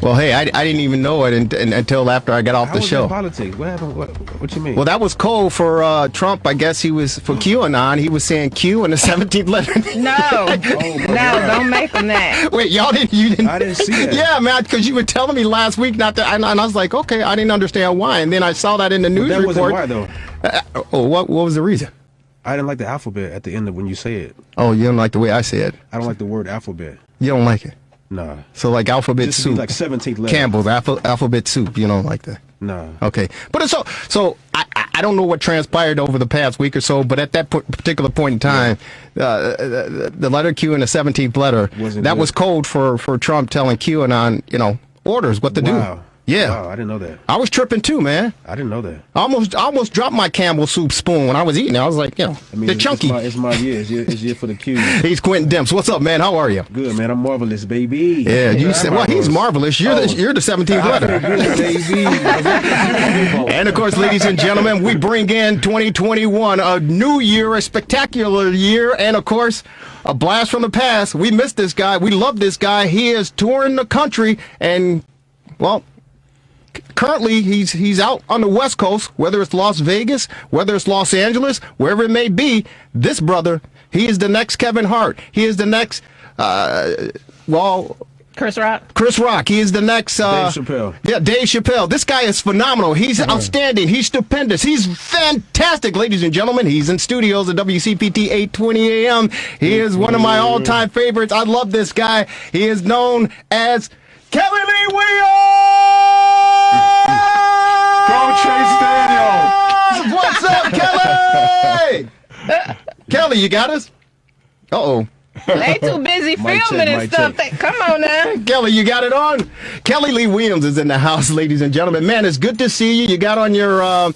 Well, hey, I didn't even know it until after I got off the show. Politics. What happened? What you mean? Well, that was code for Trump. I guess he was for QAnon. He was saying Q in the 17th letter. No, don't make him that. Wait, y'all didn't? You didn't? I didn't see that. Yeah, man, because you were telling me last week not to, and I was like, okay, I didn't understand why, and then I saw that in the news report. That wasn't why though. What was the reason? I didn't like the alphabet at the end of when you say it. Oh, you don't like the way I say it? I don't like the word alphabet. You don't like it? Nah. So like alphabet Just soup. Like 17th letter. Campbell's alphabet soup. You don't like that? Nah. Okay. But it's so I don't know what transpired over the past week or so, but at that particular point in time, the letter Q in the 17th letter, that was code for Trump telling QAnon, you know, orders what to do. Yeah. Wow, I didn't know that. I was tripping too, man. I didn't know that. I almost dropped my Campbell soup spoon when I was eating. I was like, you know, the chunky. It's my year. It's year for the Q. He's Quentin Demps. What's up, man? How are you? Good, man. I'm marvelous, baby. Yeah, you said, well, he's marvelous. You're the 17th letter. Baby. And of course, ladies and gentlemen, we bring in 2021, a new year, a spectacular year, and of course, a blast from the past. We miss this guy. We love this guy. He is touring the country, and well, currently he's out on the West Coast, whether it's Las Vegas, whether it's Los Angeles, wherever it may be. This brother, he is the next Kevin Hart. He is the next, Chris Rock. Chris Rock. He is the next. Dave Chappelle. Yeah, Dave Chappelle. This guy is phenomenal. He's outstanding. He's stupendous. He's fantastic, ladies and gentlemen. He's in studios at WCPT 820 AM. He is one of my all-time favorites. I love this guy. He is known as Kelly Lee Williams. Go Chase Daniel. What's up, Kelly? Kelly, you got us? Uh-oh. They too busy filming and stuff. Come on now. Kelly, you got it on? Kelly Lee Williams is in the house, ladies and gentlemen. Man, it's good to see you. You got on your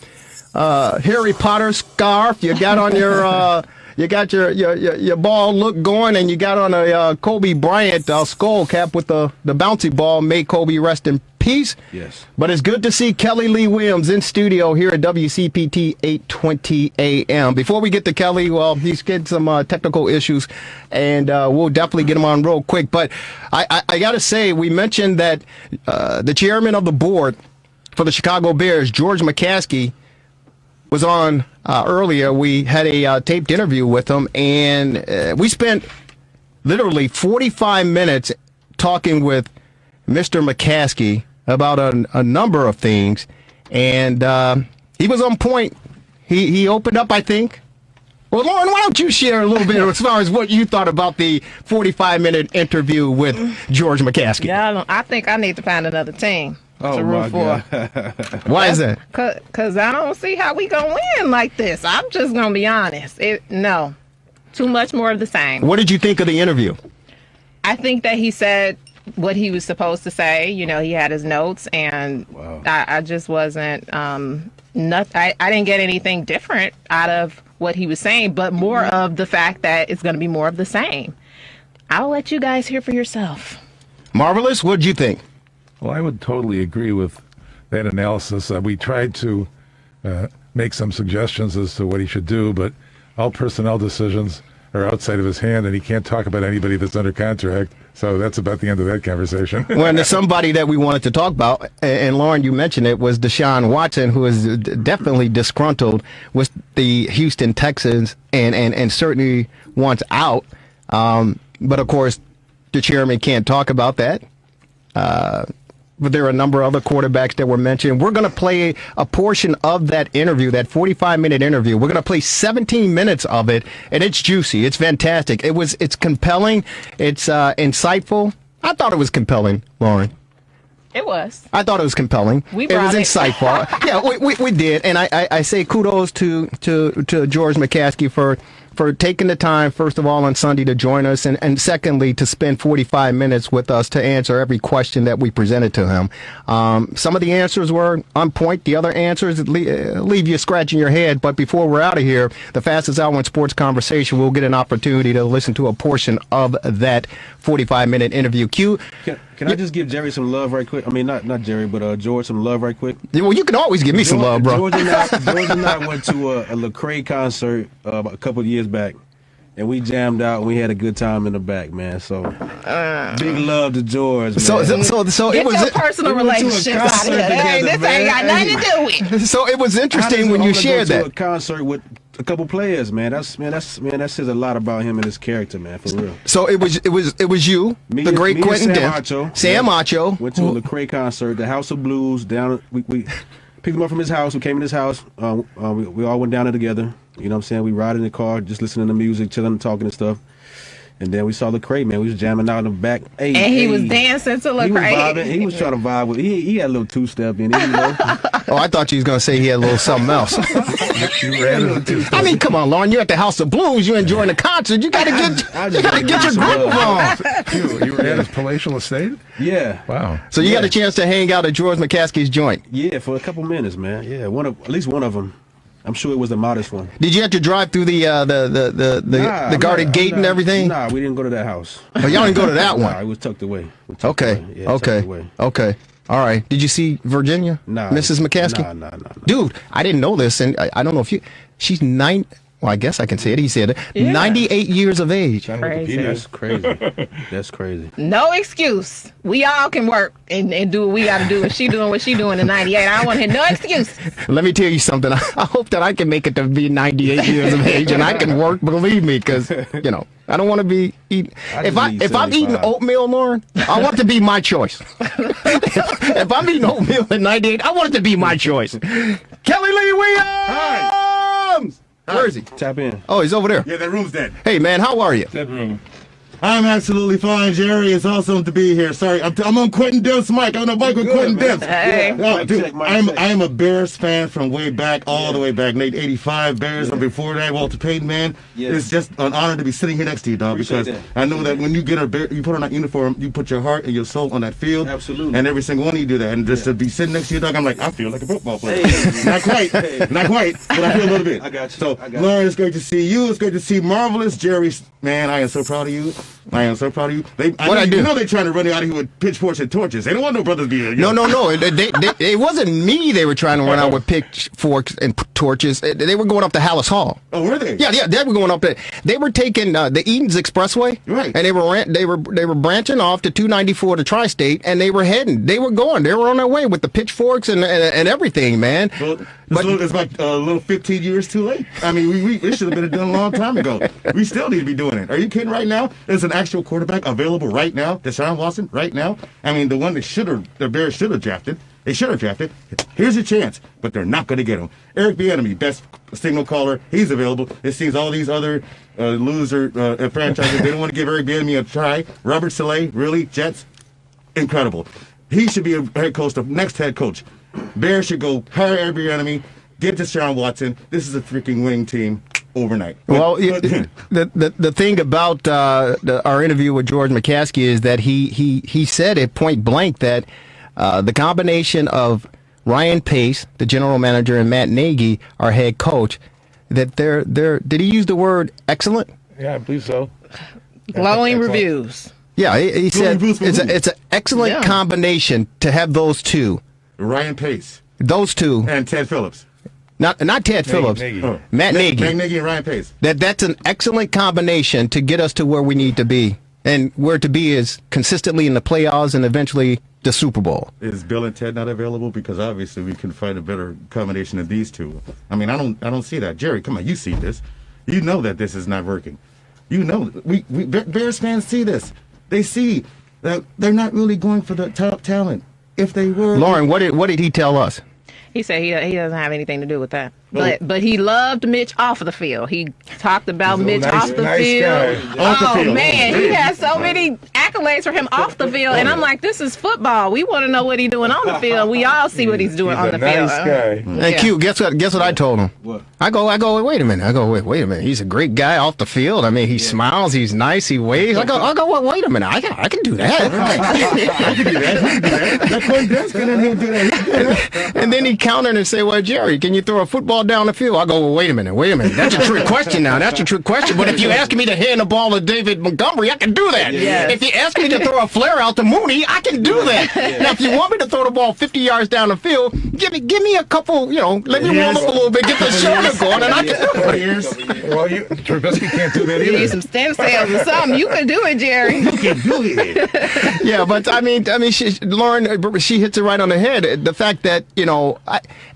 Harry Potter scarf. You got on your you got your ball look going, and you got on a Kobe Bryant skull cap with the bouncy ball. May Kobe rest in peace. Yes. But it's good to see Kelly Lee Williams in studio here at WCPT 820 AM. Before we get to Kelly, well, he's getting some technical issues, and we'll definitely get him on real quick. But I got to say, we mentioned that the chairman of the board for the Chicago Bears, George McCaskey, was on earlier. We had a taped interview with him, and we spent literally 45 minutes talking with Mr. McCaskey about a number of things, and he was on point. He opened up, I think. Well, Lauren, why don't you share a little bit as far as what you thought about the 45-minute interview with George McCaskey? Yeah, I think I need to find another team. Oh, to my root for. God. Why is that? Because I don't see how we going to win like this. I'm just going to be honest. No. Too much more of the same. What did you think of the interview? I think that he said what he was supposed to say. You know, he had his notes, and Wow. I just wasn't, I didn't get anything different out of what he was saying, but more of the fact that it's going to be more of the same. I'll let you guys hear for yourself. Marvelous, what did you think? Well, I would totally agree with that analysis. We tried to make some suggestions as to what he should do, but all personnel decisions are outside of his hand, and he can't talk about anybody that's under contract. So that's about the end of that conversation. Well, and there's somebody that we wanted to talk about, and Lauren, you mentioned it, was Deshaun Watson, who is definitely disgruntled with the Houston Texans and certainly wants out. But, of course, the chairman can't talk about that. But there are a number of other quarterbacks that were mentioned. We're going to play a portion of that interview, that 45-minute interview. We're going to play 17 minutes of it, and it's juicy. It's fantastic. It's compelling. It's insightful. I thought it was compelling, Lauren. It was. I thought it was compelling. We It was brought it. insightful. Yeah, we did, and I say kudos to George McCaskey for taking the time, first of all, on Sunday to join us, and secondly, to spend 45 minutes with us to answer every question that we presented to him. Some of the answers were on point. The other answers leave you scratching your head. But before we're out of here, the fastest hour in sports conversation, we'll get an opportunity to listen to a portion of that 45-minute interview. Q. Can I just give Jerry some love right quick? I mean, not Jerry, but George some love right quick. Well, you can always give me some love, bro. George and I went to a Lecrae concert a couple of years back, and we jammed out and we had a good time in the back, man. So big love to George, man. So Get it was your personal relationships out of here. Hey, this ain't got nothing to do with. so it was interesting when you shared to that. a concert with a couple players, man. That says a lot about him and his character, man, for real. So it was you, the great Quentin Dent, Sam Macho. Went to a Lecrae concert, the House of Blues. Down, we picked him up from his house. We came in his house. We all went down there together. You know what I'm saying? We ride in the car, just listening to music, chilling, talking and stuff. And then we saw Lecrae, man. We was jamming out in the back. Hey, And he was dancing to He was Lecrae. vibing. He was trying to vibe with. He had a little two-step in it, you know. Oh, I thought you was gonna say he had a little something else. I mean, come on, Lauren. You're at the House of Blues. You're enjoying the concert. You gotta get your groove on. You were at his palatial estate? Yeah. Wow. So you got a chance to hang out at George McCaskey's joint. Yeah, for a couple minutes, man. Yeah, at least one of them. I'm sure it was a modest one. Did you have to drive through the guarded gate and everything? Nah, we didn't go to that house. Oh, y'all didn't go to that one. Nah, it was tucked away. Okay. Yeah, tucked away. Okay. All right. Did you see Virginia? Nah. Mrs. McCaskey? Nah. Dude, I didn't know this, and I don't know if she's Well, I guess I can say it. He said 98 years of age. Crazy. That's crazy. That's crazy. No excuse. We all can work and do what we got to do. And she doing what she doing in 98. I don't want to hear no excuse. Let me tell you something. I hope that I can make it to be 98 years of age and I can work, believe me, because, I don't want to be eating. If I'm eating oatmeal, Lauren, I want it to be my choice. If I'm eating oatmeal at 98, I want it to be my choice. Kelly Lee Williams! Where is he? Tap in. Oh, he's over there. Yeah, that room's dead. Hey, man, how are you? Dead room. I'm absolutely fine, Jerry. It's awesome to be here. Sorry, I'm on Quentin Demp's mic. I'm on a mic with Quentin Demps. Hey. Oh, dude, I am a Bears fan from way back, all the way back, late 85 Bears. And before that, Walter Payton, man. It's just an honor to be sitting here next to you, dog, because I know that when you get you put on that uniform, you put your heart and your soul on that field. Absolutely. And every single one of you do that. And just to be sitting next to you, dog, I'm like, I feel like a football player. Not quite, but I feel a little bit. I got you. So, Lauren, it's great to see you. It's great to see Marvelous. Jerry, man, I am so proud of you. I am so proud of you. You know they're trying to run you out of here with pitchforks and torches. They don't want no brothers to be here. No. It wasn't me they were trying to run out with pitchforks and torches. They were going up to Hallis Hall. Oh, were they? Yeah, they were going up there. They were taking the Edens Expressway. Right. And they were branching off to 294 to Tri-State, and they were heading. They were going. They were on their way with the pitchforks and everything, man. Well, it's like a little 15 years too late. I mean, it should have been done a long time ago. We still need to be doing it. Are you kidding right now? There's an actual quarterback available right now, Deshaun Watson, right now. I mean, the one the Bears should have drafted. They should have drafted. Here's your chance, but they're not going to get him. Eric Bieniemy, best signal caller, he's available. It seems all these other loser franchises, they don't want to give Eric Bieniemy a try. Robert Saleh, really? Jets? Incredible. He should be a head coach, the next head coach. Bears should go hire Eric Bieniemy, get Deshaun Watson. This is a freaking winning team overnight. The thing about our interview with George McCaskey is that he said at point blank that the combination of Ryan Pace, the general manager, and Matt Nagy, our head coach, that they're did he use the word excellent? Yeah, I believe so. Glowing reviews. Yeah, he said it's an excellent combination to have those two. Ryan Pace. Those two. And Ted Phillips. Not Ted Phillips. Matt Nagy. Matt Nagy and Ryan Pace. That's an excellent combination to get us to where we need to be. And where to be is consistently in the playoffs and eventually the Super Bowl. Is Bill and Ted not available? Because obviously we can find a better combination of these two. I mean, I don't see that. Jerry, come on, you see this. You know that this is not working. You know, we Bears fans see this. They see that they're not really going for the top talent. If they were, Lauren, what did he tell us? He said he doesn't have anything to do with that. But he loved Mitch off of the field. He talked about Mitch off the field. Oh, man, he has so many accolades for him off the field. And I'm like, this is football. We want to know what he's doing on the field. We all see what he's doing on the field. And Q, guess what I told him? What? I go, wait a minute. Wait a minute. He's a great guy off the field. I mean, he smiles, he's nice, he waves. I go, well, wait a minute. I can do that. I can do that. That's what Dennis can do that. And then he countered and say, well, Jerry, can you throw a football down the field? I go, well, wait a minute. That's a trick question now. That's a trick question. But if you ask me to hand the ball to David Montgomery, I can do that. Yes. If you ask me to throw a flare out to Mooney, I can do that. Now, if you want me to throw the ball 50 yards down the field, give me a couple, let me warm up a little bit, get the shoulder going, and I can do it. Well, Trubisky can't do that either. You need some stem cells or something. You can do it, Jerry. You can do it. Yeah, but I mean, Lauren, she hits it right on the head. The fact that,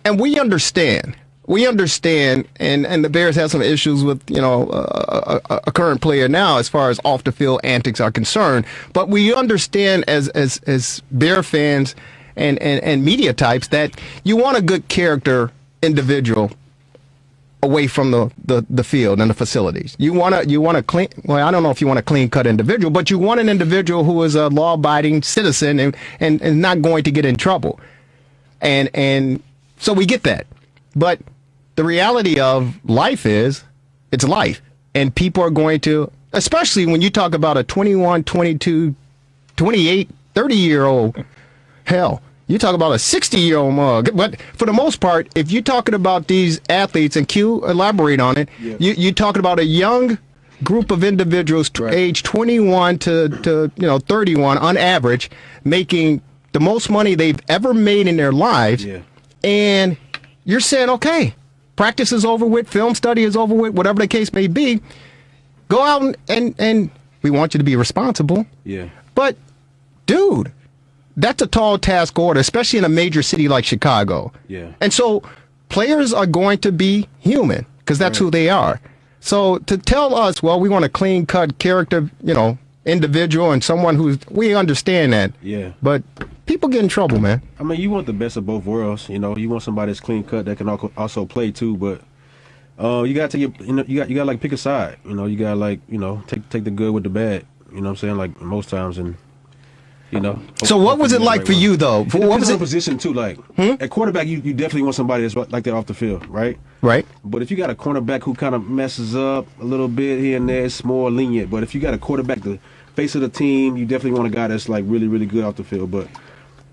and we understand. And the Bears have some issues with, a current player now as far as off the field antics are concerned. But we understand as Bear fans and media types that you want a good character individual away from the field and the facilities. You want a clean, well, I don't know if you want a clean cut individual, but you want an individual who is a law abiding citizen and not going to get in trouble. And so we get that. But the reality of life is, it's life. And people are going to, especially when you talk about a 21, 22, 28, 30-year-old, hell, you talk about a 60-year-old mug. But for the most part, if you're talking about these athletes, and Q, elaborate on it, you're talking about a young group of individuals age 21 to 31 on average, making the most money they've ever made in their lives. Yeah. And you're saying, okay, practice is over with, film study is over with, whatever the case may be. Go out and we want you to be responsible. Yeah. But, dude, that's a tall task order, especially in a major city like Chicago. Yeah. And so players are going to be human because that's who they are. So to tell us, well, we want a clean-cut character, individual and someone we understand that. Yeah. But people get in trouble, man. I mean, you want the best of both worlds. You want somebody that's clean-cut that can also play too, but you got to you got to like pick a side. You got to like, take the good with the bad. You know what I'm saying? Like most times and So what was it like for you though? What was the position too? Like at quarterback, you definitely want somebody that's like that off the field, right? Right. But if you got a cornerback who kind of messes up a little bit here and there, it's more lenient. But if you got a quarterback, the face of the team, you definitely want a guy that's like really, really good off the field. But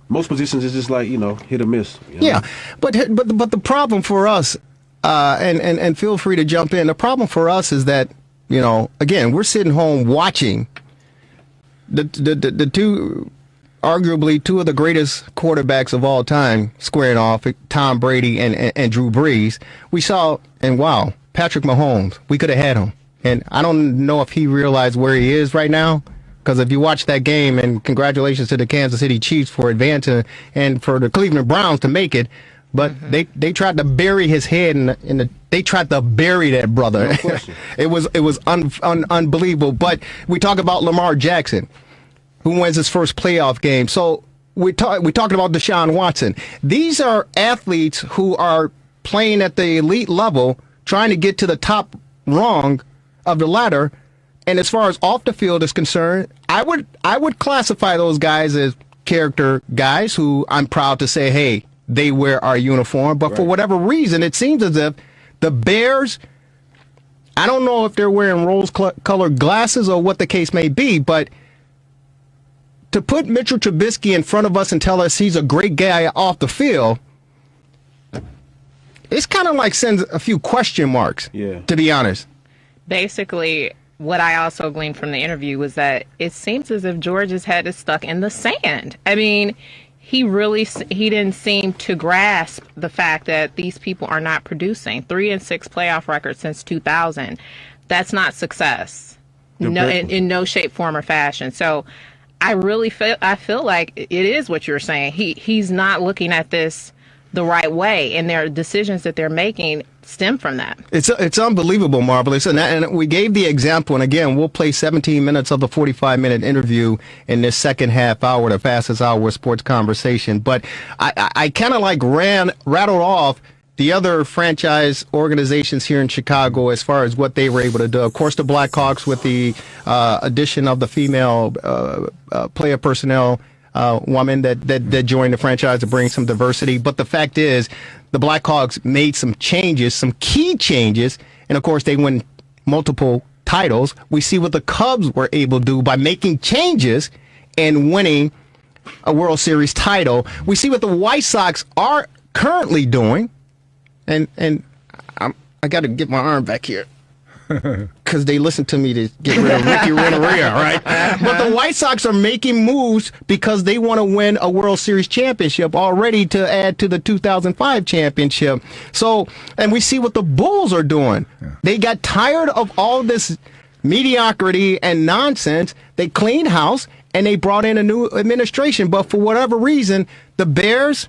most positions is just like hit or miss. Yeah, but the problem for us, and feel free to jump in. The problem for us is that again, we're sitting home watching the two, arguably two of the greatest quarterbacks of all time squaring off, Tom Brady and Drew Brees. We saw, and wow, Patrick Mahomes, we could have had him. And I don't know if he realized where he is right now, because if you watch that game, and congratulations to the Kansas City Chiefs for advancing and for the Cleveland Browns to make it, but they tried to bury his head they tried to bury that brother. No it was unbelievable. But we talk about Lamar Jackson, who wins his first playoff game. So we're talking about Deshaun Watson. These are athletes who are playing at the elite level, trying to get to the top rung of the ladder. And as far as off the field is concerned, I would classify those guys as character guys who I'm proud to say, hey, they wear our uniform. But for whatever reason, it seems as if the Bears, I don't know if they're wearing rose-colored glasses or what the case may be, but to put Mitchell Trubisky in front of us and tell us he's a great guy off the field, it's kind of like sends a few question marks, to be honest. Basically, what I also gleaned from the interview was that it seems as if George's head is stuck in the sand. I mean, he didn't seem to grasp the fact that these people are not producing. 3-6 playoff records since 2000. That's not success. In no shape, form, or fashion. So I feel like it is what you're saying. He's not looking at this the right way, and their decisions that they're making stem from that. It's unbelievable, Marvelous. And we gave the example, and again, we'll play 17 minutes of the 45-minute interview in this second half hour, the fastest hour of sports conversation. But I kind of like rattled off the other franchise organizations here in Chicago as far as what they were able to do. Of course, the Blackhawks with the addition of the female player personnel woman that joined the franchise to bring some diversity. But the fact is, the Blackhawks made some changes, some key changes, and of course they win multiple titles. We see what the Cubs were able to do by making changes and winning a World Series title. We see what the White Sox are currently doing, and I got to get my arm back here. Because they listened to me to get rid of Ricky Renteria, right? But the White Sox are making moves because they want to win a World Series championship already to add to the 2005 championship. So, and we see what the Bulls are doing. Yeah. They got tired of all this mediocrity and nonsense. They cleaned house and they brought in a new administration. But for whatever reason, the Bears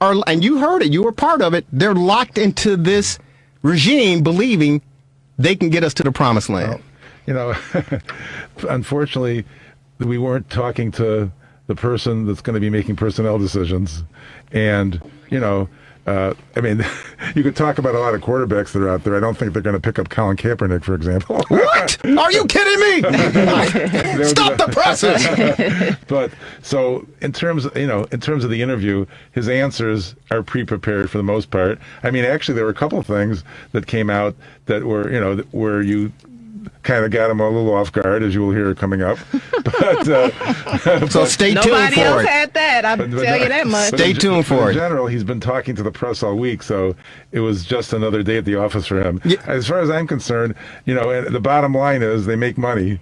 are, and you heard it, you were part of it, they're locked into this regime believing they can get us to the promised land. Well, unfortunately, we weren't talking to the person that's going to be making personnel decisions. And, I mean, you could talk about a lot of quarterbacks that are out there. I don't think they're going to pick up Colin Kaepernick, for example. What? Are you kidding me? Stop the presses. But so in terms of the interview, his answers are pre-prepared for the most part. I mean, actually, there were a couple of things that came out that were, where you kind of got him a little off guard, as you will hear coming up. But so stay tuned for it. Nobody else had that. I'll tell you that much. Stay tuned for it. In general, he's been talking to the press all week, so it was just another day at the office for him. Yeah. As far as I'm concerned, the bottom line is they make money,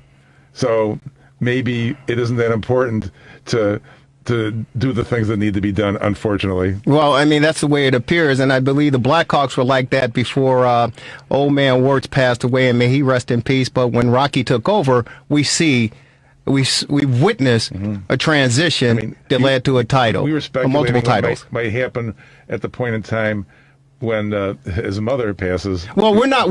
so maybe it isn't that important to to do the things that need to be done, unfortunately. Well, I mean, that's the way it appears, and I believe the Blackhawks were like that before old man Wirtz passed away, and may he rest in peace. But when Rocky took over, we've witnessed a transition that led to a title, we were speculating multiple titles. What might happen at the point in time when his mother passes. Well, we're not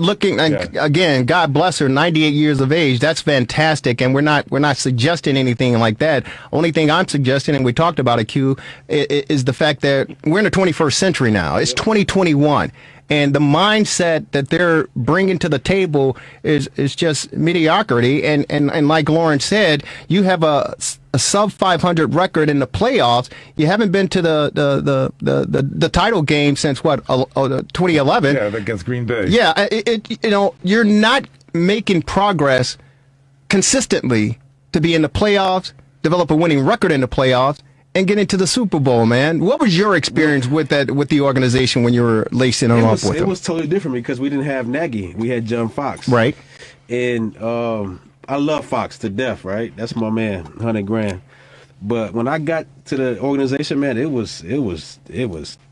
looking. Again, God bless her, 98 years of age. That's fantastic, and we're not suggesting anything like that. Only thing I'm suggesting, and we talked about it, Q, is the fact that we're in the 21st century now. It's 2021. And the mindset that they're bringing to the table is just mediocrity. And like Lauren said, you have a sub 500 record in the playoffs. You haven't been to the title game since 2011? Yeah, against Green Bay. Yeah, you're not making progress consistently to be in the playoffs, develop a winning record in the playoffs, and get into the Super Bowl, man. What was your experience with the organization when you were lacing them up with them? It was totally different because we didn't have Nagy. We had John Fox. Right. And I love Fox to death, right? That's my man, 100 grand. But when I got to the organization, man, it was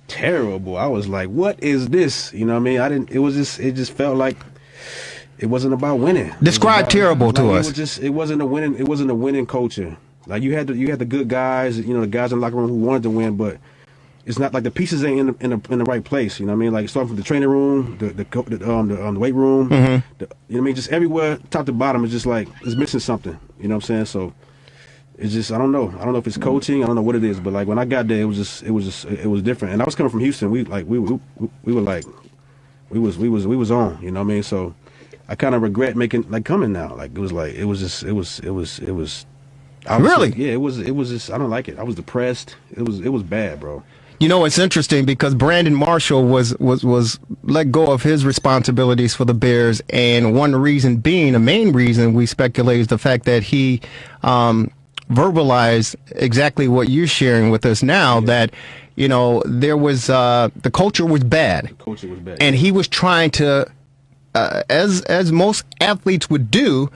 terrible. I was like, what is this? You know what I mean? It just felt like it wasn't about winning. Describe terrible to us. It wasn't a winning culture. Like you had the good guys, the guys in the locker room who wanted to win, but it's not like the pieces ain't in the right place. You know what I mean? Like starting from the training room, the weight room, you know what I mean? Just everywhere, top to bottom, it's just like it's missing something. You know what I'm saying? So it's just I don't know if it's coaching. I don't know what it is, but like when I got there, it was different. And I was coming from Houston. We was on. You know what I mean? So I kind of regret coming now. Like it was. Really? Yeah, it was just I don't like it. I was depressed. It was bad, bro. You know, it's interesting because Brandon Marshall was let go of his responsibilities for the Bears, and one reason being, the main reason we speculate is the fact that he verbalized exactly what you're sharing with us now, that there was the culture was bad. The culture was bad. And he was trying to as most athletes would do,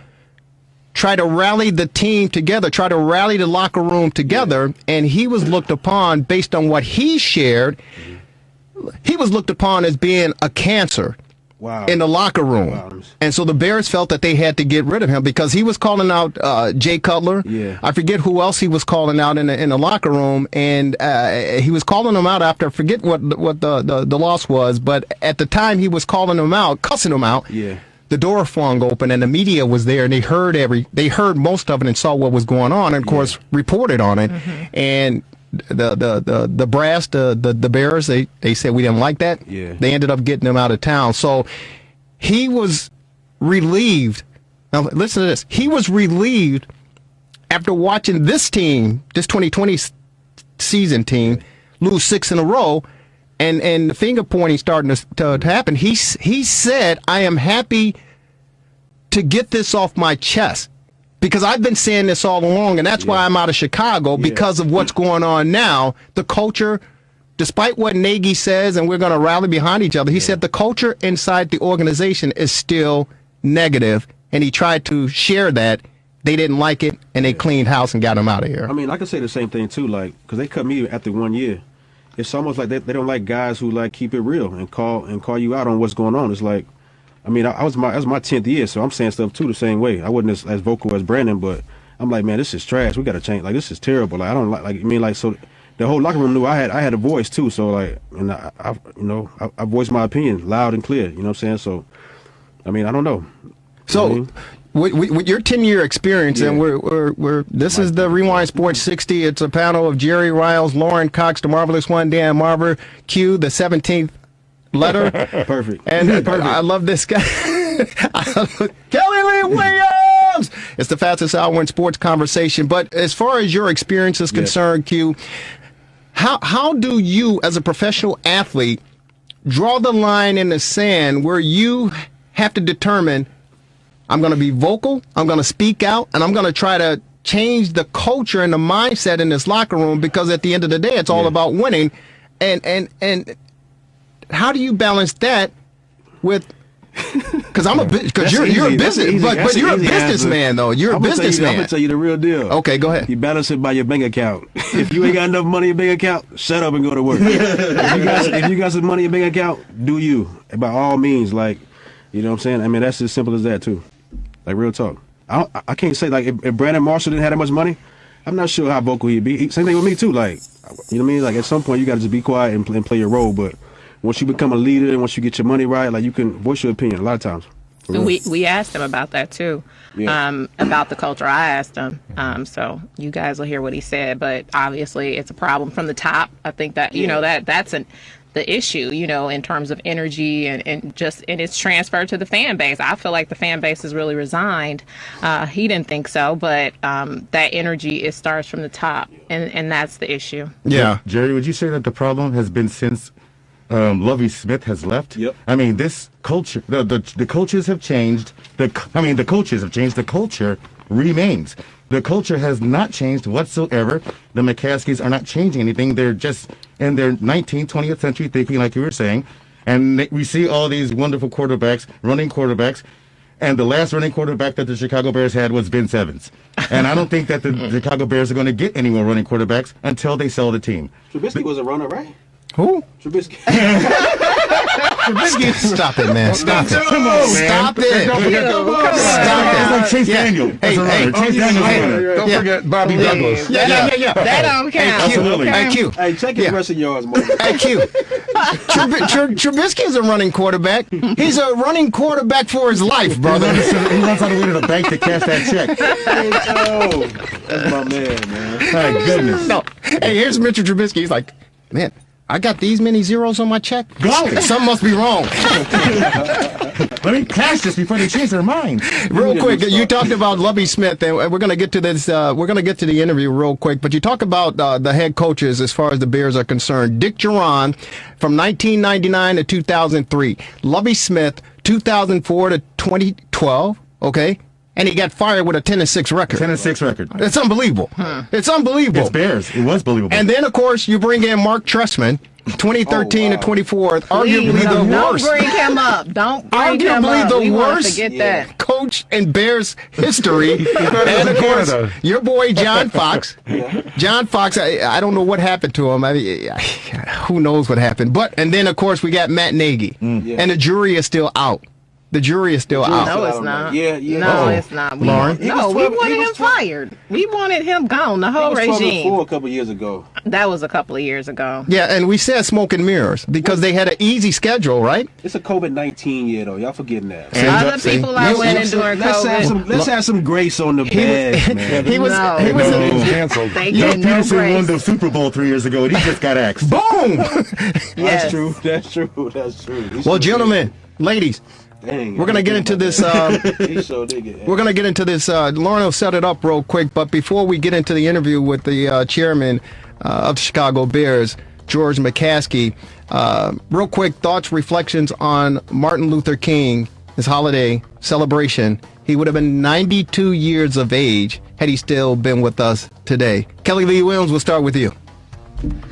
try to rally the team together, try to rally the locker room together, and he was looked upon, based on what he shared, he was looked upon as being a cancer in the locker room. Wow. And so the Bears felt that they had to get rid of him because he was calling out Jay Cutler. Yeah. I forget who else he was calling out in the locker room, and he was calling them out after, I forget what the loss was, but at the time he was calling them out, cussing them out. Yeah. The door flung open and the media was there, and they heard most of it and saw what was going on, and of course reported on it. And the brass, the Bears, they said we didn't like that. Yeah. They ended up getting him out of town. So he was relieved. Now listen to this. He was relieved after watching this team, this 2020 season team, lose 6 in a row. And the finger pointing starting to happen. He said, I am happy to get this off my chest because I've been saying this all along, and that's why I'm out of Chicago, because of what's going on now. The culture, despite what Nagy says, and we're going to rally behind each other, he said the culture inside the organization is still negative, and he tried to share that. They didn't like it, and they cleaned house and got him out of here. I mean, I could say the same thing, too, because they cut me after 1 year. It's almost like they don't like guys who keep it real and call you out on what's going on. It's like, I mean, that was my 10th year, so I'm saying stuff too the same way. I wasn't as vocal as Brandon, but I'm like, man, this is trash. We got to change. Like, this is terrible. Like, I don't so the whole locker room knew I had a voice too. So like, and I voiced my opinion loud and clear. You know what I'm saying? So, I mean, I don't know. So. With your 10-year experience, and this is the Rewind Sports 60. It's a panel of Jerry Riles, Lauren Cox, the Marvelous One, Dan Marver, Q, the 17th letter. Perfect. And perfect. I love this guy. Kelly Lee Williams! It's the fastest hour in sports conversation. But as far as your experience is concerned, Q, how do you, as a professional athlete, draw the line in the sand where you have to determine, I'm going to be vocal, I'm going to speak out, and I'm going to try to change the culture and the mindset in this locker room, because at the end of the day, it's all about winning. And how do you balance that with Because you're a business, but you're a businessman though. You're a businessman. I'm gonna tell you the real deal. Okay, go ahead. You balance it by your bank account. If you ain't got enough money in your bank account, shut up and go to work. If you got some money in your bank account, do you. By all means, like, you know what I'm saying? I mean, that's as simple as that too. Like, real talk. I can't say, like, if Brandon Marshall didn't have that much money, I'm not sure how vocal he'd be. Same thing with me too. Like, you know what I mean? Like, at some point you got to just be quiet and play your role. But once you become a leader and once you get your money right, like, you can voice your opinion a lot of times. We asked him about that too, about the culture. I asked him, so you guys will hear what he said. But obviously, it's a problem from the top. I think that that's the issue, in terms of energy and it's transferred to the fan base. I feel like the fan base is really resigned. He didn't think so, but that energy, it starts from the top, and that's the issue. Yeah, Jerry, would you say that the problem has been since Lovie Smith has left? Yep. I mean, this culture, the coaches have changed. The coaches have changed. The culture remains. The culture has not changed whatsoever. The McCaskies are not changing anything. They're just in their 19th, 20th century thinking, like you were saying. And we see all these wonderful quarterbacks, running quarterbacks. And the last running quarterback that the Chicago Bears had was Vince Evans. And I don't think that the Chicago Bears are going to get any more running quarterbacks until they sell the team. Trubisky was a runner, right? Who? Trubisky. Stop it, man. Stop it. Come on, man. Stop it. Don't forget Stop it. It's like Chase Daniel. Chase Daniel. Don't forget Bobby Douglas. Yeah. That don't count. Absolutely. Hey, Q. Hey, check your rushing yards, man. Hey, Q. Trubisky is a running quarterback. He's a running quarterback for his life, brother. He runs on the way to the bank to cash that check. That's my man. My goodness. No. Hey, here's Mr. Trubisky. He's like, man, I got these many zeros on my check. Golly. Something must be wrong. Let me cash this before they change their mind. Real quick, you talked about Lovie Smith, and we're going to get to this. We're going to get to the interview real quick. But you talk about the head coaches as far as the Bears are concerned. Dick Joran from 1999 to 2003. Lovie Smith 2004 to 2012. Okay. And he got fired with a 10-6 record. 10-6 record. It's unbelievable. It's unbelievable. It's Bears. It was believable. And then, of course, you bring in Mark Trestman, 2013 to 24, arguably the worst. Don't bring him up. Don't bring him up. Arguably the worst that. coach in Bears history. And, of course, your boy, John Fox. John Fox, I don't know what happened to him. I mean, who knows what happened. And then, of course, we got Matt Nagy. And the jury is still out. The jury is still out. No, it's not. Yeah. No, it's not. Lauren? We wanted him fired. We wanted him gone, the whole regime. A couple years ago. That was a couple of years ago. Yeah, and we said smoke and mirrors because they had an easy schedule, right? It's a COVID-19 year, though. Y'all forgetting that. Other people I went in during COVID. Let's have some grace on the Bears, man. He was canceled. They Doug get no Peterson won grace. the Super Bowl 3 years ago, and he just got axed. Boom! Yes. That's true. Well, gentlemen, ladies, Dang, we're going to get into this. We're going to get into this. Lauren will set it up real quick. But before we get into the interview with the chairman of the Chicago Bears, George McCaskey, real quick thoughts, reflections on Martin Luther King, his holiday celebration. He would have been 92 years of age had he still been with us today. Kelly Lee Williams, we'll start with you. In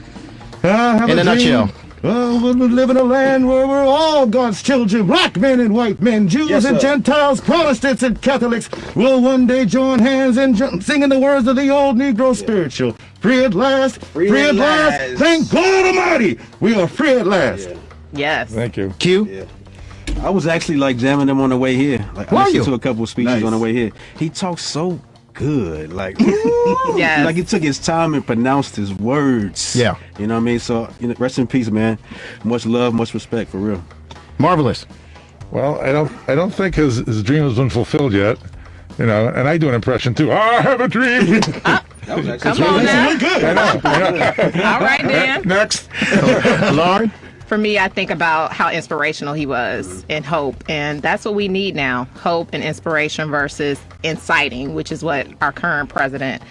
a nutshell. Oh, we live in a land where we're all God's children, black men and white men, Jews and Gentiles, Protestants and Catholics, will one day join hands and sing in the words of the old Negro spiritual. Free at last, free at last, thank God Almighty, we are free at last. Yes. Thank you. Q? Yeah. I was actually like jamming him on the way here. Like, I listened to a couple of speeches on the way here. He talks so good, like yes. Like he took his time and pronounced his words. Yeah, you know what I mean. So rest in peace, man. Much love, much respect, for real. Marvelous. Well, I don't think his dream has been fulfilled yet. And I do an impression too. I have a dream. Come on now. Good. I know. All right, Dan. Next. Lauren? For me, I think about how inspirational he was and hope. And that's what we need now, hope and inspiration versus inciting, which is what our current president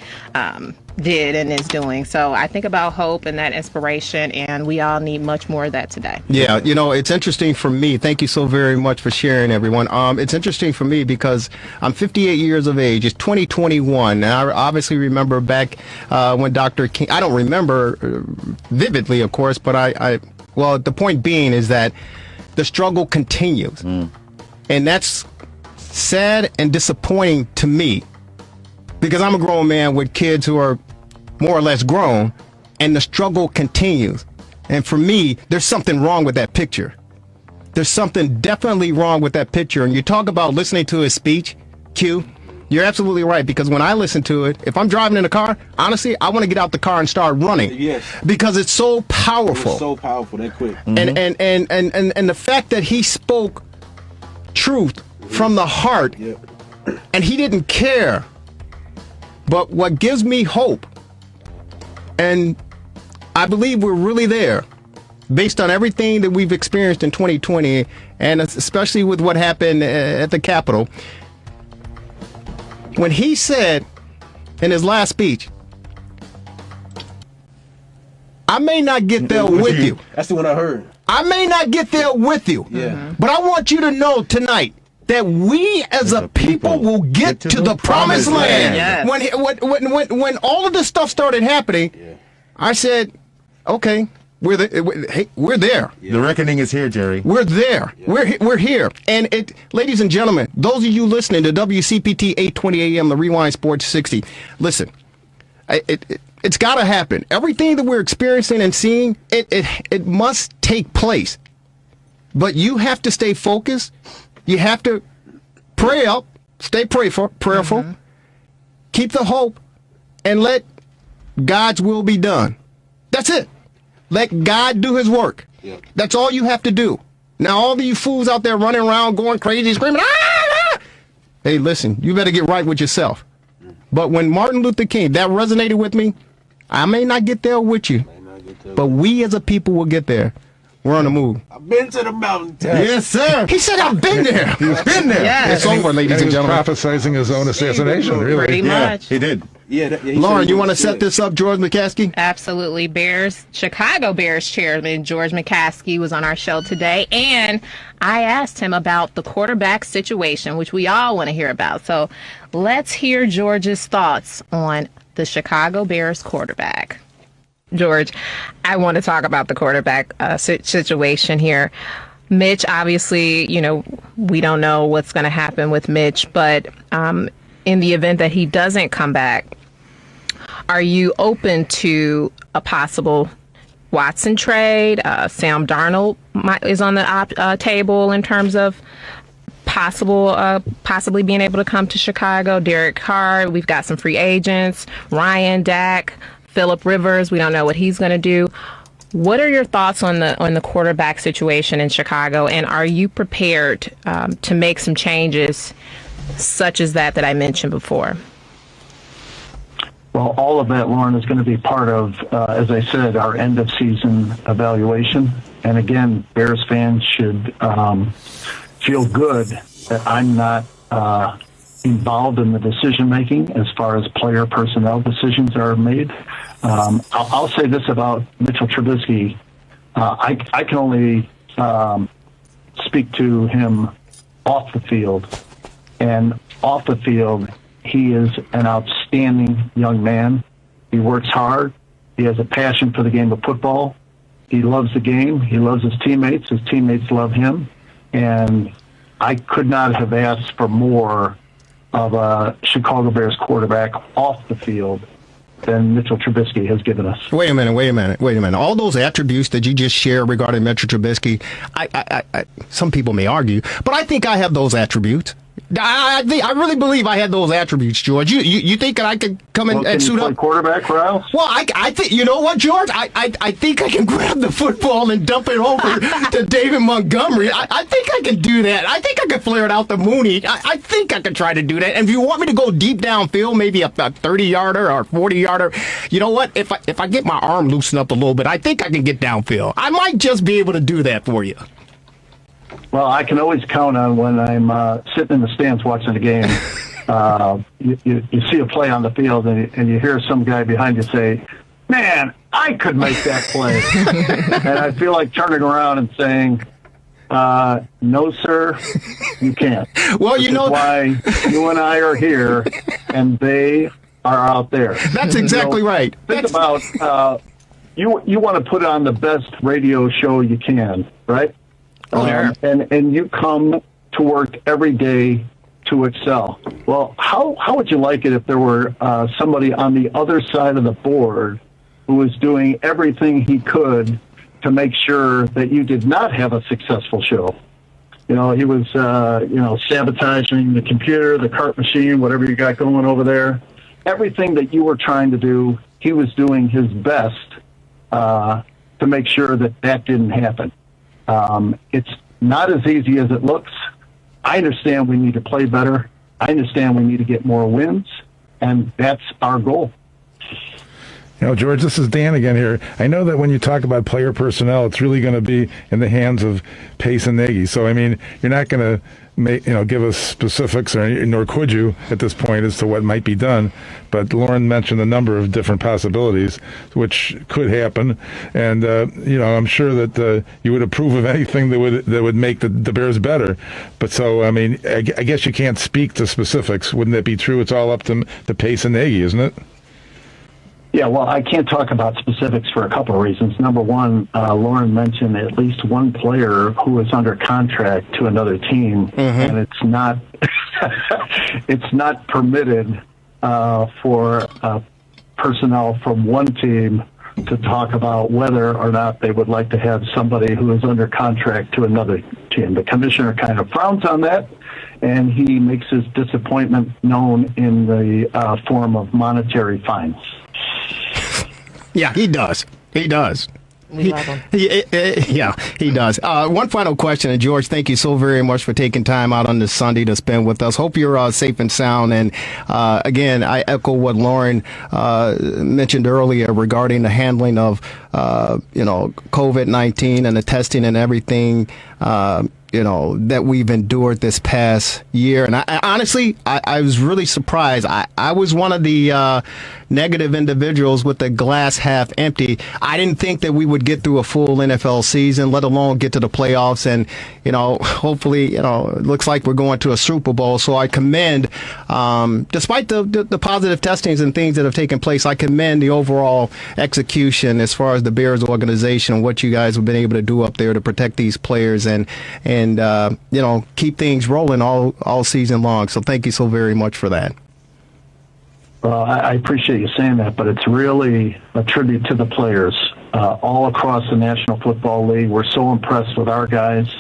did and is doing. So I think about hope and that inspiration, and we all need much more of that today. Yeah, it's interesting for me. Thank you so very much for sharing, everyone. It's interesting for me because I'm 58 years of age. It's 2021. And I obviously remember back when Dr. King, I don't remember vividly, of course, but well, the point being is that the struggle continues. And that's sad and disappointing to me because I'm a grown man with kids who are more or less grown, and the struggle continues. And for me, there's something wrong with that picture. There's something definitely wrong with that picture. And you talk about listening to his speech, Q, you're absolutely right, because when I listen to it, if I'm driving in a car, honestly, I want to get out the car and start running. Yes. Because it's so powerful. It's so powerful, that quick. And the fact that he spoke truth from the heart, and he didn't care. But what gives me hope, and I believe we're really there, based on everything that we've experienced in 2020, and especially with what happened at the Capitol, when he said in his last speech, I may not get there with you. That's the one I heard. I may not get there with you. Yeah. But I want you to know tonight that we as a people will get to the promised land. Yes. When all of this stuff started happening, I said, okay, we're there. The reckoning is here, Jerry. We're there. We're here. And ladies and gentlemen, those of you listening to WCPT 820 AM, the Rewind Sports 60, listen, it's got to happen. Everything that we're experiencing and seeing, it must take place. But you have to stay focused. You have to pray up, stay prayerful, keep the hope, and let God's will be done. That's it. Let God do his work. Yep. That's all you have to do. Now, all of you fools out there running around, going crazy, screaming, ah! Hey, listen, you better get right with yourself. But when Martin Luther King, that resonated with me. I may not get there with you, but we as a people will get there. We're on the move. I've been to the mountaintop. Yes, sir. He said, I've been there. He's been there. Yes. It's over, ladies and He was gentlemen. prophesizing his own assassination, really. Pretty much. He did. Lauren, you want to set this up, George McCaskey? Absolutely. Chicago Bears chairman George McCaskey was on our show today, and I asked him about the quarterback situation, which we all want to hear about. So let's hear George's thoughts on the Chicago Bears quarterback. George, I want to talk about the quarterback situation here. Mitch, obviously, we don't know what's going to happen with Mitch, but in the event that he doesn't come back, are you open to a possible Watson trade? Sam Darnold is on the table in terms of possibly being able to come to Chicago. Derek Carr, we've got some free agents. Ryan, Dak, Phillip Rivers, we don't know what he's going to do. What are your thoughts on the quarterback situation in Chicago, and are you prepared to make some changes such as that I mentioned before? Well, all of that, Lauren, is going to be part of, as I said, our end-of-season evaluation. And again, Bears fans should feel good that I'm not involved in the decision-making as far as player personnel decisions are made. I'll say this about Mitchell Trubisky. I can only speak to him off the field. And off the field, he is an outstanding young man. He works hard. He has a passion for the game of football. He loves the game. He loves his teammates. His teammates love him. And I could not have asked for more of a Chicago Bears quarterback off the field than Mitchell Trubisky has given us. Wait a minute. All those attributes that you just shared regarding Mitchell Trubisky, I some people may argue, but I think I have those attributes. I really believe I had those attributes, George. You think that I could come in and suit up? Quarterback, Riles? Well, I think, you know what, George? I think I can grab the football and dump it over to David Montgomery. I think I can do that. I think I can flare it out to Mooney. I think I can try to do that. And if you want me to go deep downfield, maybe a 30-yarder or 40-yarder, you know what? If I get my arm loosened up a little bit, I think I can get downfield. I might just be able to do that for you. Well, I can always count on when I'm sitting in the stands watching the game. You see a play on the field and you hear some guy behind you say, "Man, I could make that play." And I feel like turning around and saying, "No, sir, you can't." Well, Which is why you and I are here and they are out there. That's exactly right. Think about you want to put on the best radio show you can, right? Sure. And you come to work every day to excel. Well, how would you like it if there were somebody on the other side of the board who was doing everything he could to make sure that you did not have a successful show? You know, he was, sabotaging the computer, the cart machine, whatever you got going over there. Everything that you were trying to do, he was doing his best to make sure that that didn't happen. It's not as easy as it looks. I understand we need to play better. I understand we need to get more wins, and that's our goal. You know, George, this is Dan again here. I know that when you talk about player personnel, it's really going to be in the hands of Pace and Nagy. So, I mean, you're not going to give us specifics, nor could you at this point, as to what might be done. But Lauren mentioned a number of different possibilities which could happen, and I'm sure that you would approve of anything that would make the Bears better. But so, I mean, I guess you can't speak to specifics. Wouldn't that be true? It's all up to Pace and Nagy, isn't it? Yeah, well, I can't talk about specifics for a couple of reasons. Number one, Lauren mentioned at least one player who is under contract to another team, and it's not it's not permitted for personnel from one team to talk about whether or not they would like to have somebody who is under contract to another team. The commissioner kind of frowns on that, and he makes his disappointment known in the form of monetary fines. Yeah, he does. He does. We love him. Yeah, he does. One final question, and George, thank you so very much for taking time out on this Sunday to spend with us. Hope you're safe and sound. And again, I echo what Lauren mentioned earlier regarding the handling of COVID-19 and the testing and everything. That we've endured this past year. And I honestly was really surprised. I was one of the negative individuals with the glass half empty. I didn't think that we would get through a full NFL season, let alone get to the playoffs. And, hopefully, it looks like we're going to a Super Bowl. So I commend, despite the positive testings and things that have taken place, I commend the overall execution as far as the Bears organization and what you guys have been able to do up there to protect these players and keep things rolling all season long. So thank you so very much for that. Well, I appreciate you saying that, but it's really a tribute to the players all across the National Football League. We're so impressed with our guys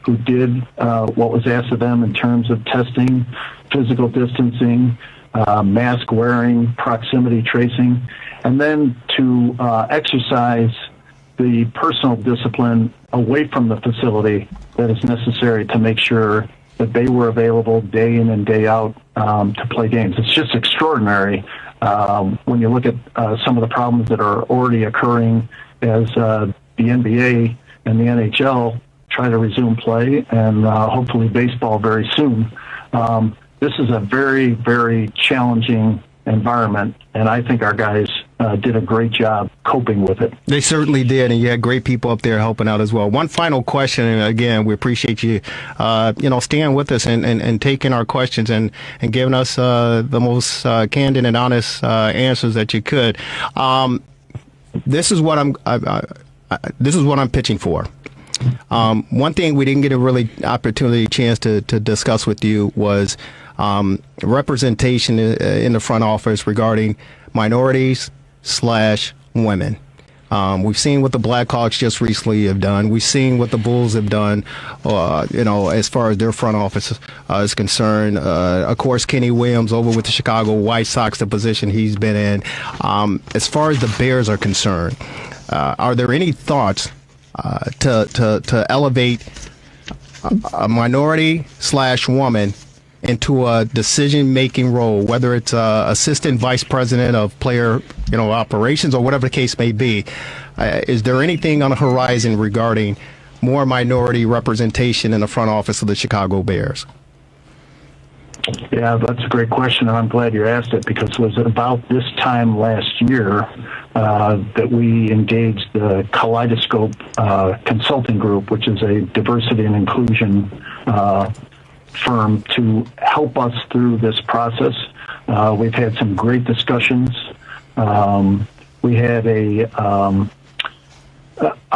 who did what was asked of them in terms of testing, physical distancing, mask wearing, proximity tracing, and then to exercise the personal discipline away from the facility that is necessary to make sure that they were available day in and day out to play games. It's just extraordinary when you look at some of the problems that are already occurring as the NBA and the NHL try to resume play, and hopefully baseball very soon. This is a very, very challenging environment, and I think our guys did a great job coping with it. They certainly did, and you had great people up there helping out as well. One final question, and again, we appreciate you, staying with us and taking our questions and giving us the most candid and honest answers that you could. This is what I'm pitching for. One thing we didn't get a really chance to discuss with you was representation in the front office regarding minorities/women. We've seen what the Blackhawks just recently have done. We've seen what the Bulls have done, as far as their front office is concerned. Of course, Kenny Williams over with the Chicago White Sox, the position he's been in. As far as the Bears are concerned, are there any thoughts to elevate a minority/woman into a decision-making role, whether it's assistant vice president of player, operations or whatever the case may be? Is there anything on the horizon regarding more minority representation in the front office of the Chicago Bears? Yeah, that's a great question, and I'm glad you asked it, because it was about this time last year that we engaged the Kaleidoscope Consulting Group, which is a diversity and inclusion firm, to help us through this process. We've had some great discussions. We had a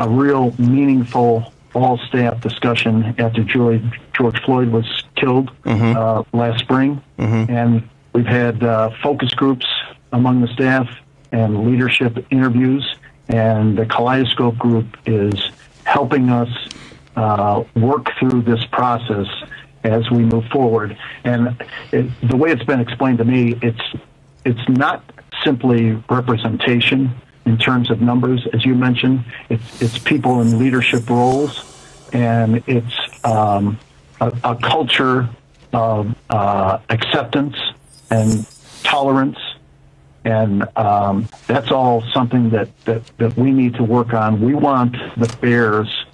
real meaningful all-staff discussion after Julie George Floyd was killed last spring. And we've had focus groups among the staff and leadership interviews. And the Kaleidoscope Group is helping us work through this process as we move forward. And the way it's been explained to me, it's not simply representation in terms of numbers, as you mentioned. It's people in leadership roles, and it's a culture of acceptance and tolerance. And that's all something that we need to work on. We want the Bears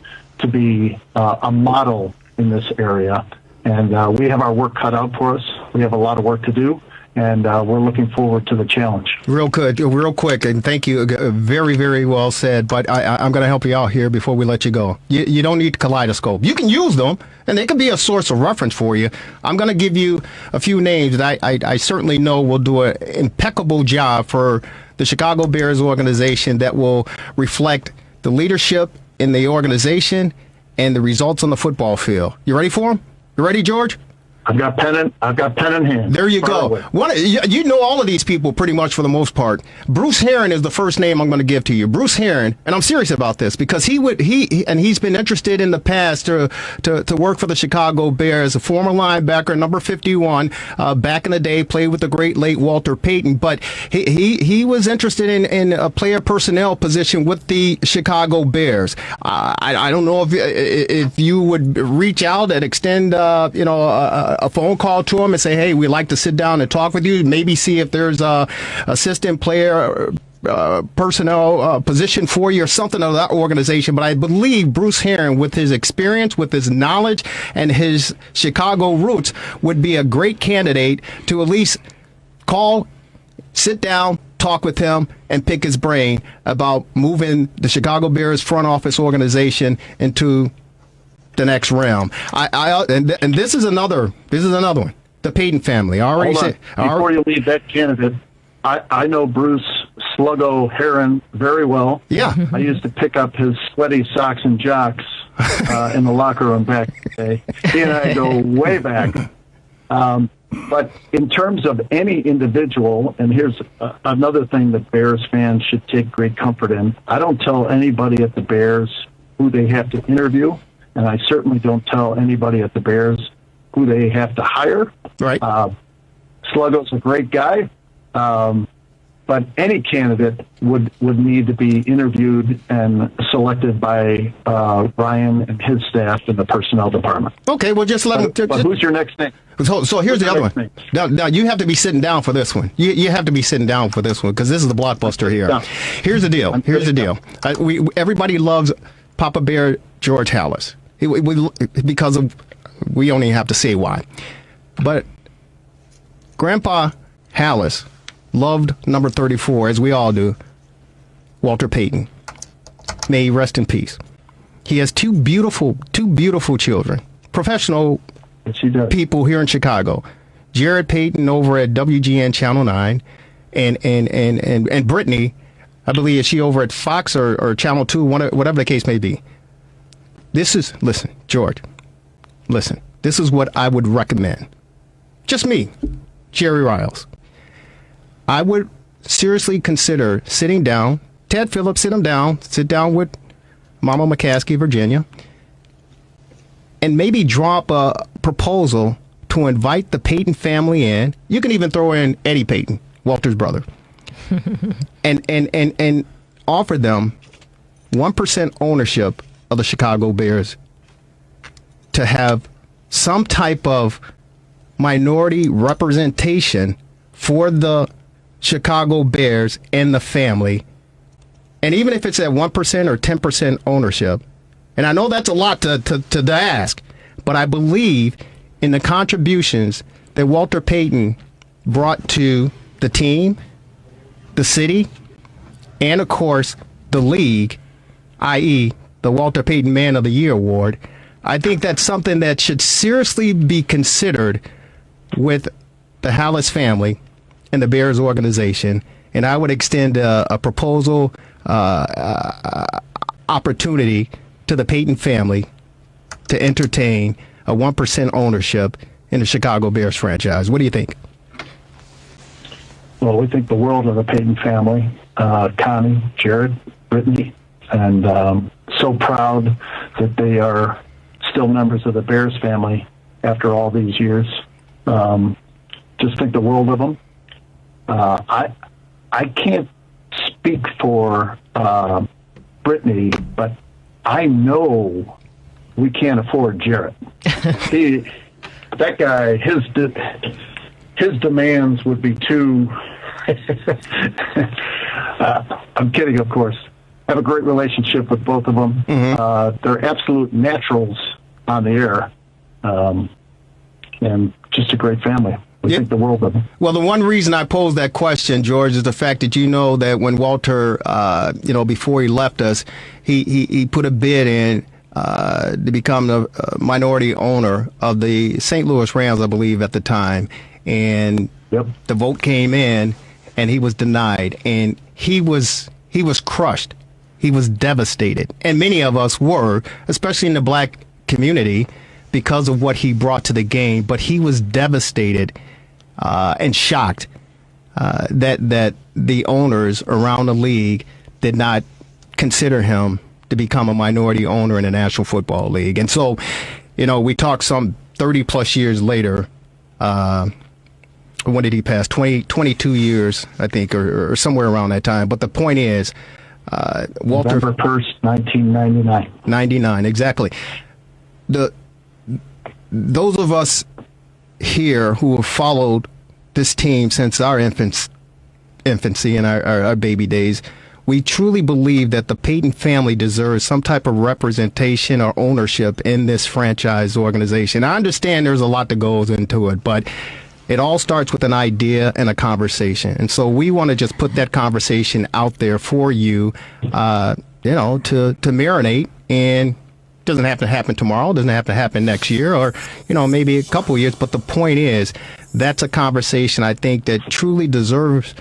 to be a model in this area. And we have our work cut out for us. We have a lot of work to do. And we're looking forward to the challenge. Real quick, and thank you. Very, very well said. But I'm going to help you out here before we let you go. You don't need Kaleidoscope. You can use them, and they can be a source of reference for you. I'm going to give you a few names that I certainly know will do an impeccable job for the Chicago Bears organization that will reflect the leadership in the organization and the results on the football field. You ready for them? You ready, George? I've got pen in hand. There you go. You know all of these people pretty much for the most part. Bruce Herron is the first name I'm going to give to you. Bruce Herron, and I'm serious about this because he's been interested in the past to work for the Chicago Bears, a former linebacker, number 51, back in the day, played with the great late Walter Payton, but he was interested in a player personnel position with the Chicago Bears. I don't know if you would reach out and extend a phone call to him and say, hey, we'd like to sit down and talk with you, maybe see if there's a assistant player personnel position for you or something of that organization. But I believe Bruce Herron, with his experience, with his knowledge, and his Chicago roots, would be a great candidate to at least call, sit down, talk with him, and pick his brain about moving the Chicago Bears front office organization into the next realm. And this is another one. The Payton family. Before you leave that candidate, I know Bruce Sluggo Herron very well. Yeah. I used to pick up his sweaty socks and jocks in the locker room back in the day. He and I go way back. But in terms of any individual, and here's another thing that Bears fans should take great comfort in. I don't tell anybody at the Bears who they have to interview. And I certainly don't tell anybody at the Bears who they have to hire. Right. Sluggo's a great guy, but any candidate would need to be interviewed and selected by Ryan and his staff in the personnel department. Okay, well, just let him. But who's your next name? So here's the other one. Now you have to be sitting down for this one. You have to be sitting down for this one because this is the blockbuster here. No. Here's the deal. Everybody loves Papa Bear George Halas. Because we only have to say why. But Grandpa Halas loved number 34, as we all do, Walter Payton. May he rest in peace. He has two beautiful children, professional people here in Chicago. Jared Payton over at WGN Channel 9, and Brittany, I believe, is she over at Fox or Channel 2, whatever the case may be. Listen, George, this is what I would recommend. Just me, Jerry Riles. I would seriously consider sitting down, Ted Phillips, sit down with Mama McCaskey, Virginia, and maybe drop a proposal to invite the Payton family in. You can even throw in Eddie Payton, Walter's brother, and offer them 1% ownership of the Chicago Bears, to have some type of minority representation for the Chicago Bears and the family. And even if it's at 1% or 10% ownership, and I know that's a lot to ask, but I believe in the contributions that Walter Payton brought to the team, the city, and of course the league, i.e., the Walter Payton Man of the Year Award. I think that's something that should seriously be considered with the Halas family and the Bears organization. And I would extend a proposal opportunity to the Payton family to entertain a 1% ownership in the Chicago Bears franchise. What do you think? Well, we think the world of the Payton family, Connie, Jared, Brittany, and so proud that they are still members of the Bears family after all these years. Just think the world of them. I can't speak for Brittany, but I know we can't afford Jarrett. That guy, his demands would be too. I'm kidding, of course. I have a great relationship with both of them. They're absolute naturals on the air, and just a great family. We think the world of them. Well, the one reason I posed that question, George, is the fact that you know that when Walter, before he left us, he put a bid in to become the minority owner of the St. Louis Rams, I believe, at the time. And the vote came in, and he was denied. And he was crushed. He was devastated. And many of us were, especially in the black community, because of what he brought to the game. But he was devastated and shocked that the owners around the league did not consider him to become a minority owner in the National Football League. And so, we talked some 30 plus years later. When did he pass? 22 years, I think, or somewhere around that time. But the point is, Walter. November 1st, 1999. 99, exactly. Those of us here who have followed this team since our infancy and our baby days, we truly believe that the Payton family deserves some type of representation or ownership in this franchise organization. I understand there's a lot that goes into it, but it all starts with an idea and a conversation. And so we want to just put that conversation out there for you, to marinate. And it doesn't have to happen tomorrow. It doesn't have to happen next year or, maybe a couple of years. But the point is, that's a conversation I think that truly deserves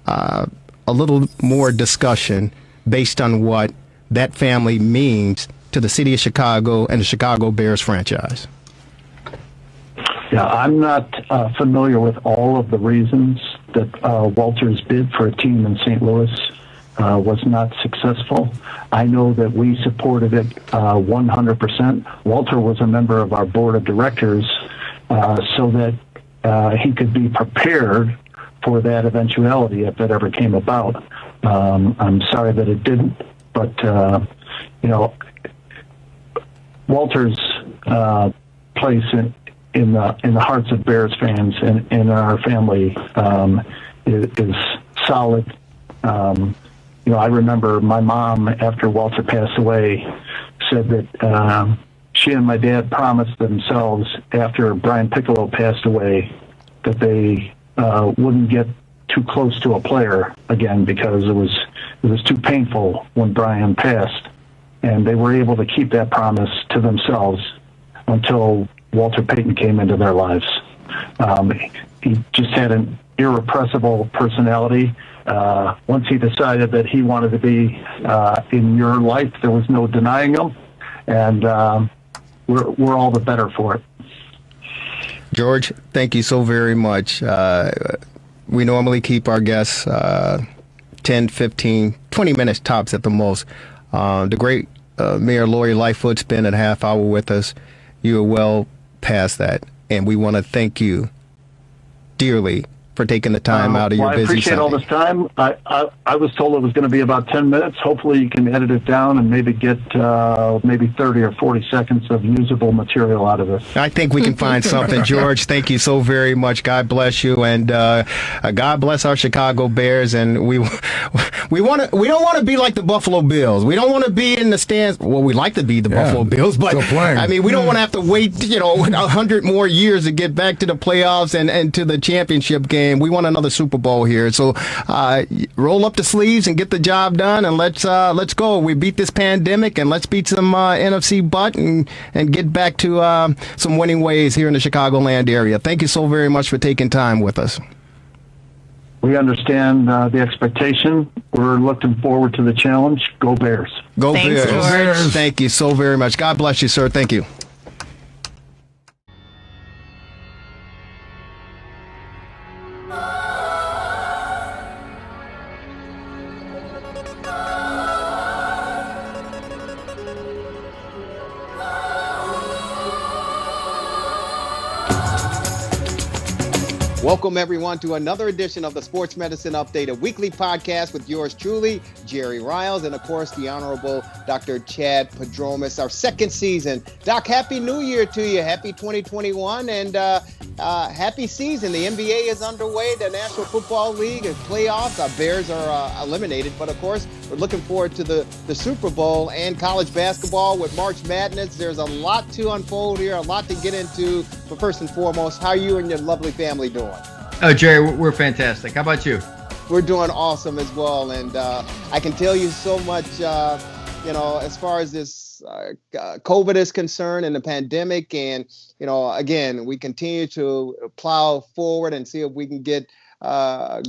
a little more discussion based on what that family means to the city of Chicago and the Chicago Bears franchise. Yeah, I'm not familiar with all of the reasons that Walter's bid for a team in St. Louis was not successful. I know that we supported it 100%. Walter was a member of our board of directors so that he could be prepared for that eventuality if it ever came about. I'm sorry that it didn't, but Walter's place in the hearts of Bears fans and in our family is solid. I remember my mom, after Walter passed away, said that she and my dad promised themselves after Brian Piccolo passed away that they wouldn't get too close to a player again because it was too painful when Brian passed, and they were able to keep that promise to themselves until Walter Payton came into their lives. He just had an irrepressible personality. Once he decided that he wanted to be in your life, there was no denying him, and we're all the better for it. George, thank you so very much. We normally keep our guests 10, 15, 20 minutes tops at the most. The great Mayor Lori Lightfoot's been a half hour with us. You are well past that, and we want to thank you dearly for taking the time out of your busy I appreciate Sunday. all this time. I was told it was going to be about 10 minutes. Hopefully you can edit it down and maybe get maybe 30 or 40 seconds of usable material out of it. I think we can find something. George, thank you so very much. God bless you, and God bless our Chicago Bears. And we don't want to be like the Buffalo Bills. We don't want to be in the stands. Well, we like to be the Buffalo Bills, but I mean, we don't want to have to wait 100 more years to get back to the playoffs and to the championship game. We want another Super Bowl here. So roll up the sleeves and get the job done, and let's go. We beat this pandemic, and let's beat some NFC butt and get back to some winning ways here in the Chicagoland area. Thank you so very much for taking time with us. We understand the expectation. We're looking forward to the challenge. Go Bears. Go Thanks, Bears. George. Thank you so very much. God bless you, sir. Thank you. Welcome, everyone, to another edition of the Sports Medicine Update, a weekly podcast with yours truly, Jerry Riles, and, of course, the Honorable Dr. Chad Padromas, our second season. Doc, Happy New Year to you. Happy 2021, and happy season. The NBA is underway. The National Football League is playoffs. Our Bears are eliminated, but, of course, we're looking forward to the Super Bowl and college basketball with March Madness. There's a lot to unfold here, a lot to get into. But first and foremost, how are you and your lovely family doing? Oh, Jerry, we're fantastic. How about you? We're doing awesome as well. And I can tell you so much, as far as this COVID is concerned and the pandemic. And, again, we continue to plow forward and see if we can get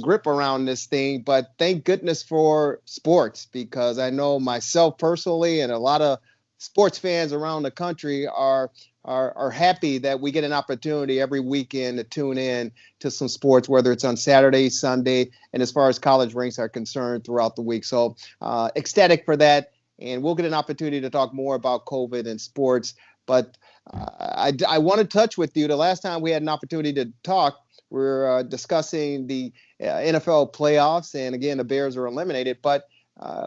grip around this thing. But thank goodness for sports, because I know myself personally and a lot of sports fans around the country are happy that we get an opportunity every weekend to tune in to some sports, whether it's on Saturday, Sunday, and as far as college ranks are concerned throughout the week. So ecstatic for that. And we'll get an opportunity to talk more about COVID and sports. But I want to touch with you. The last time we had an opportunity to talk, we were discussing the NFL playoffs. And again, the Bears are eliminated. But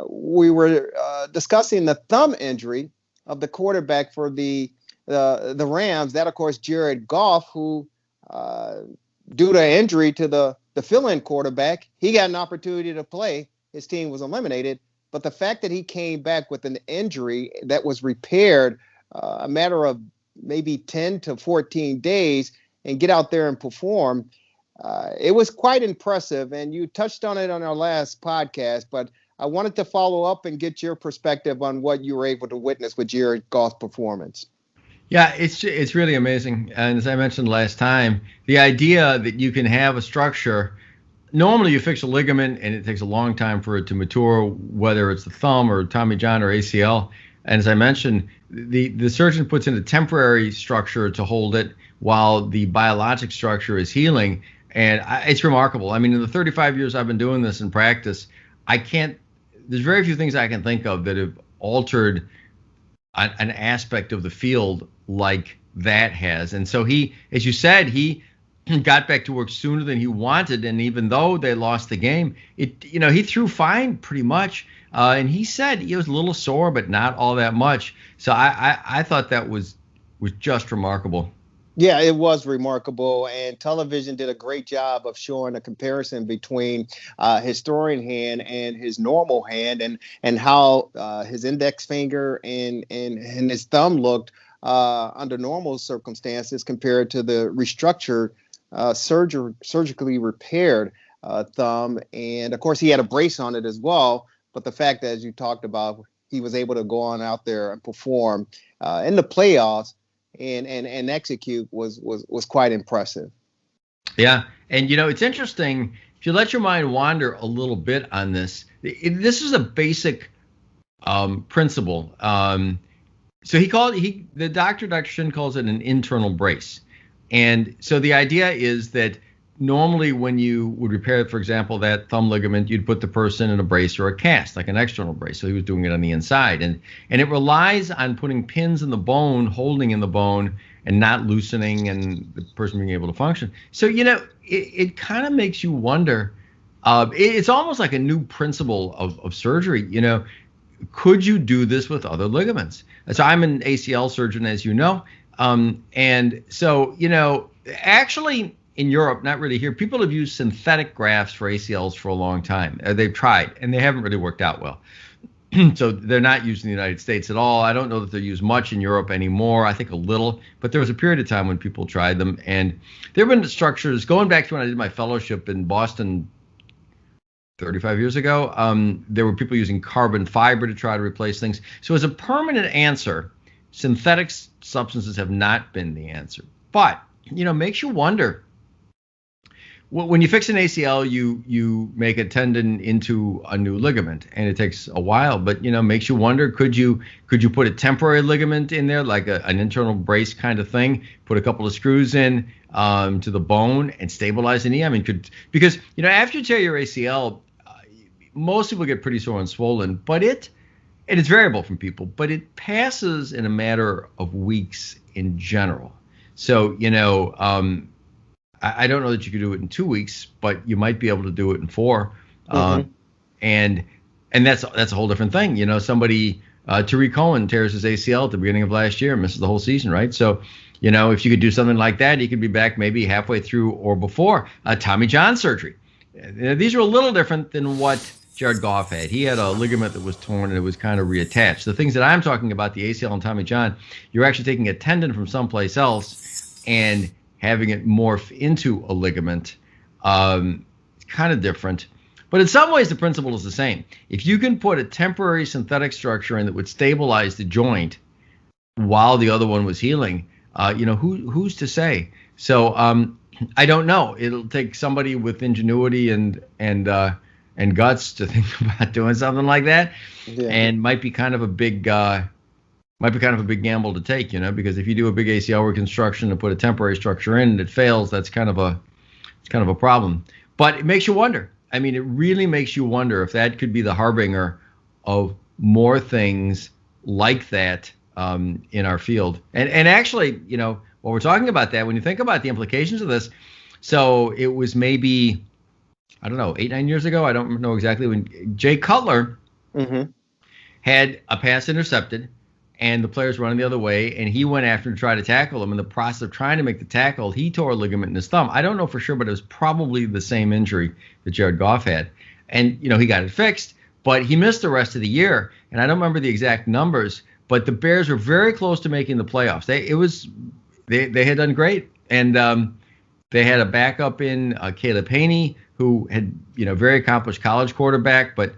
we were discussing the thumb injury of the quarterback for the Rams. That, of course, Jared Goff, who due to injury to the fill-in quarterback, he got an opportunity to play. His team was eliminated. But the fact that he came back with an injury that was repaired a matter of maybe 10 to 14 days and get out there and perform, it was quite impressive. And you touched on it on our last podcast, but I wanted to follow up and get your perspective on what you were able to witness with Jared Goff's performance. Yeah, it's really amazing. And as I mentioned last time, the idea that you can have a structure, normally you fix a ligament and it takes a long time for it to mature, whether it's the thumb or Tommy John or ACL. And as I mentioned, the surgeon puts in a temporary structure to hold it while the biologic structure is healing. And it's remarkable. I mean, in the 35 years I've been doing this in practice, there's very few things I can think of that have altered an aspect of the field like that has. And so he, as you said, he got back to work sooner than he wanted. And even though they lost the game, he threw fine pretty much. And he said he was a little sore, but not all that much. So I thought that was just remarkable. Yeah, it was remarkable, and television did a great job of showing a comparison between his throwing hand and his normal hand, and how his index finger and his thumb looked under normal circumstances compared to the restructured, surgically repaired thumb. And of course, he had a brace on it as well. But the fact that, as you talked about, he was able to go on out there and perform in the playoffs and execute was quite impressive. Yeah. And, it's interesting. If you let your mind wander a little bit on this, this is a basic principle. So the doctor, Dr. Shin, calls it an internal brace. And so the idea is that normally when you would repair, for example, that thumb ligament, you'd put the person in a brace or a cast, like an external brace. So he was doing it on the inside. And it relies on putting pins in the bone, holding in the bone, and not loosening, and the person being able to function. So, it kind of makes you wonder. It's almost like a new principle of surgery. Could you do this with other ligaments? So I'm an ACL surgeon, as you know. And so, actually, in Europe, not really here, people have used synthetic grafts for ACLs for a long time. They've tried, and they haven't really worked out well. So they're not used in the United States at all. I don't know that they're used much in Europe anymore. I think a little, but there was a period of time when people tried them. And there have been structures, going back to when I did my fellowship in Boston 35 years ago, there were people using carbon fiber to try to replace things. So as a permanent answer, synthetic substances have not been the answer. But, makes you wonder. When you fix an ACL, you make a tendon into a new ligament, and it takes a while. But makes you wonder: could you put a temporary ligament in there, like an internal brace kind of thing? Put a couple of screws in to the bone and stabilize the knee. I mean, because after you tear your ACL, most people get pretty sore and swollen, but it's variable from people, but it passes in a matter of weeks in general. So I don't know that you could do it in 2 weeks, but you might be able to do it in 4. And that's a whole different thing. You know, somebody, Tariq Cohen tears his ACL at the beginning of last year, misses the whole season, right? So, you know, if you could do something like that, he could be back maybe halfway through or before. Tommy John surgery. These are a little different than what Jared Goff had. He had a ligament that was torn and it was kind of reattached. The things that I'm talking about, the ACL and Tommy John, you're actually taking a tendon from someplace else and having it morph into a ligament. It's kind of different. But in some ways, the principle is the same. If you can put a temporary synthetic structure in that would stabilize the joint while the other one was healing, you know, who's to say? So I don't know. It'll take somebody with ingenuity and guts to think about doing something like that, and might be kind of a big gamble to take, you know, because if you do a big ACL reconstruction and put a temporary structure in and it fails, that's kind of a problem. But it makes you wonder. I mean, it really makes you wonder if that could be the harbinger of more things like that in our field. And actually, you know, while we're talking about that, when you think about the implications of this, so it was maybe, I don't know, 8-9 years ago, I don't know exactly, when Jay Cutler had a pass intercepted and the players running the other way, and he went after to try to tackle him. In the process of trying to make the tackle, he tore a ligament in his thumb. I don't know for sure, but it was probably the same injury that Jared Goff had. And, you know, he got it fixed, but he missed the rest of the year. And I don't remember the exact numbers, but the Bears were very close to making the playoffs. They had done great. And they had a backup in Caleb Haney, who had, you know, very accomplished college quarterback, but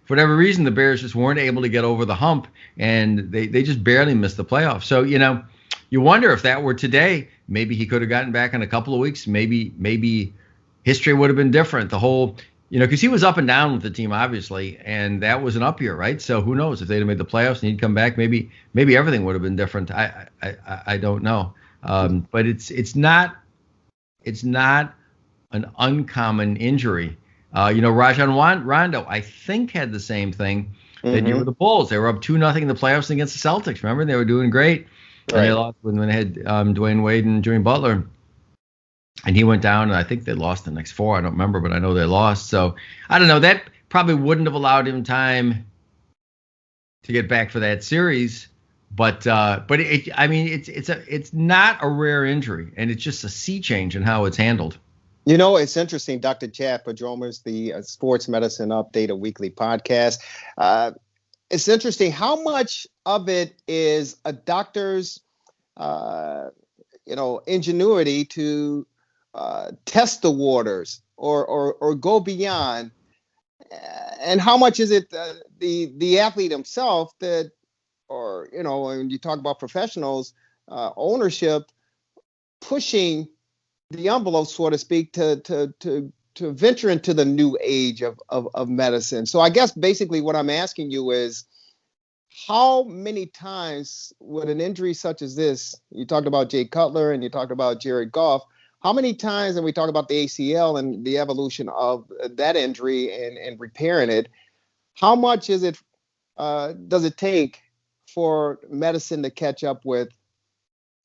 for whatever reason, the Bears just weren't able to get over the hump, and they just barely missed the playoffs. So, you know, you wonder if that were today, maybe he could have gotten back in a couple of weeks. Maybe history would have been different. The whole, you know, because he was up and down with the team, obviously, and that was an up year, right? So who knows if they'd have made the playoffs and he'd come back, maybe everything would have been different. I don't know. But it's not an uncommon injury. You know, Rajon Rondo, I think, had the same thing that did with the Bulls. They were up 2-0 in the playoffs against the Celtics. Remember, they were doing great. Right. And they lost when they had Dwayne Wade and Jimmy Butler. And he went down, and I think they lost the next 4. I don't remember, but I know they lost. So I don't know. That probably wouldn't have allowed him time to get back for that series. But it's not a rare injury, and it's just a sea change in how it's handled. You know, it's interesting, Dr. Chad Prodromer's the Sports Medicine Update, a weekly podcast. It's interesting how much of it is a doctor's, ingenuity to test the waters or go beyond, and how much is it the athlete himself that, or, you know, when you talk about professionals, ownership pushing the envelope, so to speak, to venture into the new age of medicine. So I guess basically what I'm asking you is, how many times with an injury such as this, you talked about Jay Cutler and you talked about Jared Goff, how many times, and we talk about the ACL and the evolution of that injury and repairing it, how much is it, does it take for medicine to catch up with,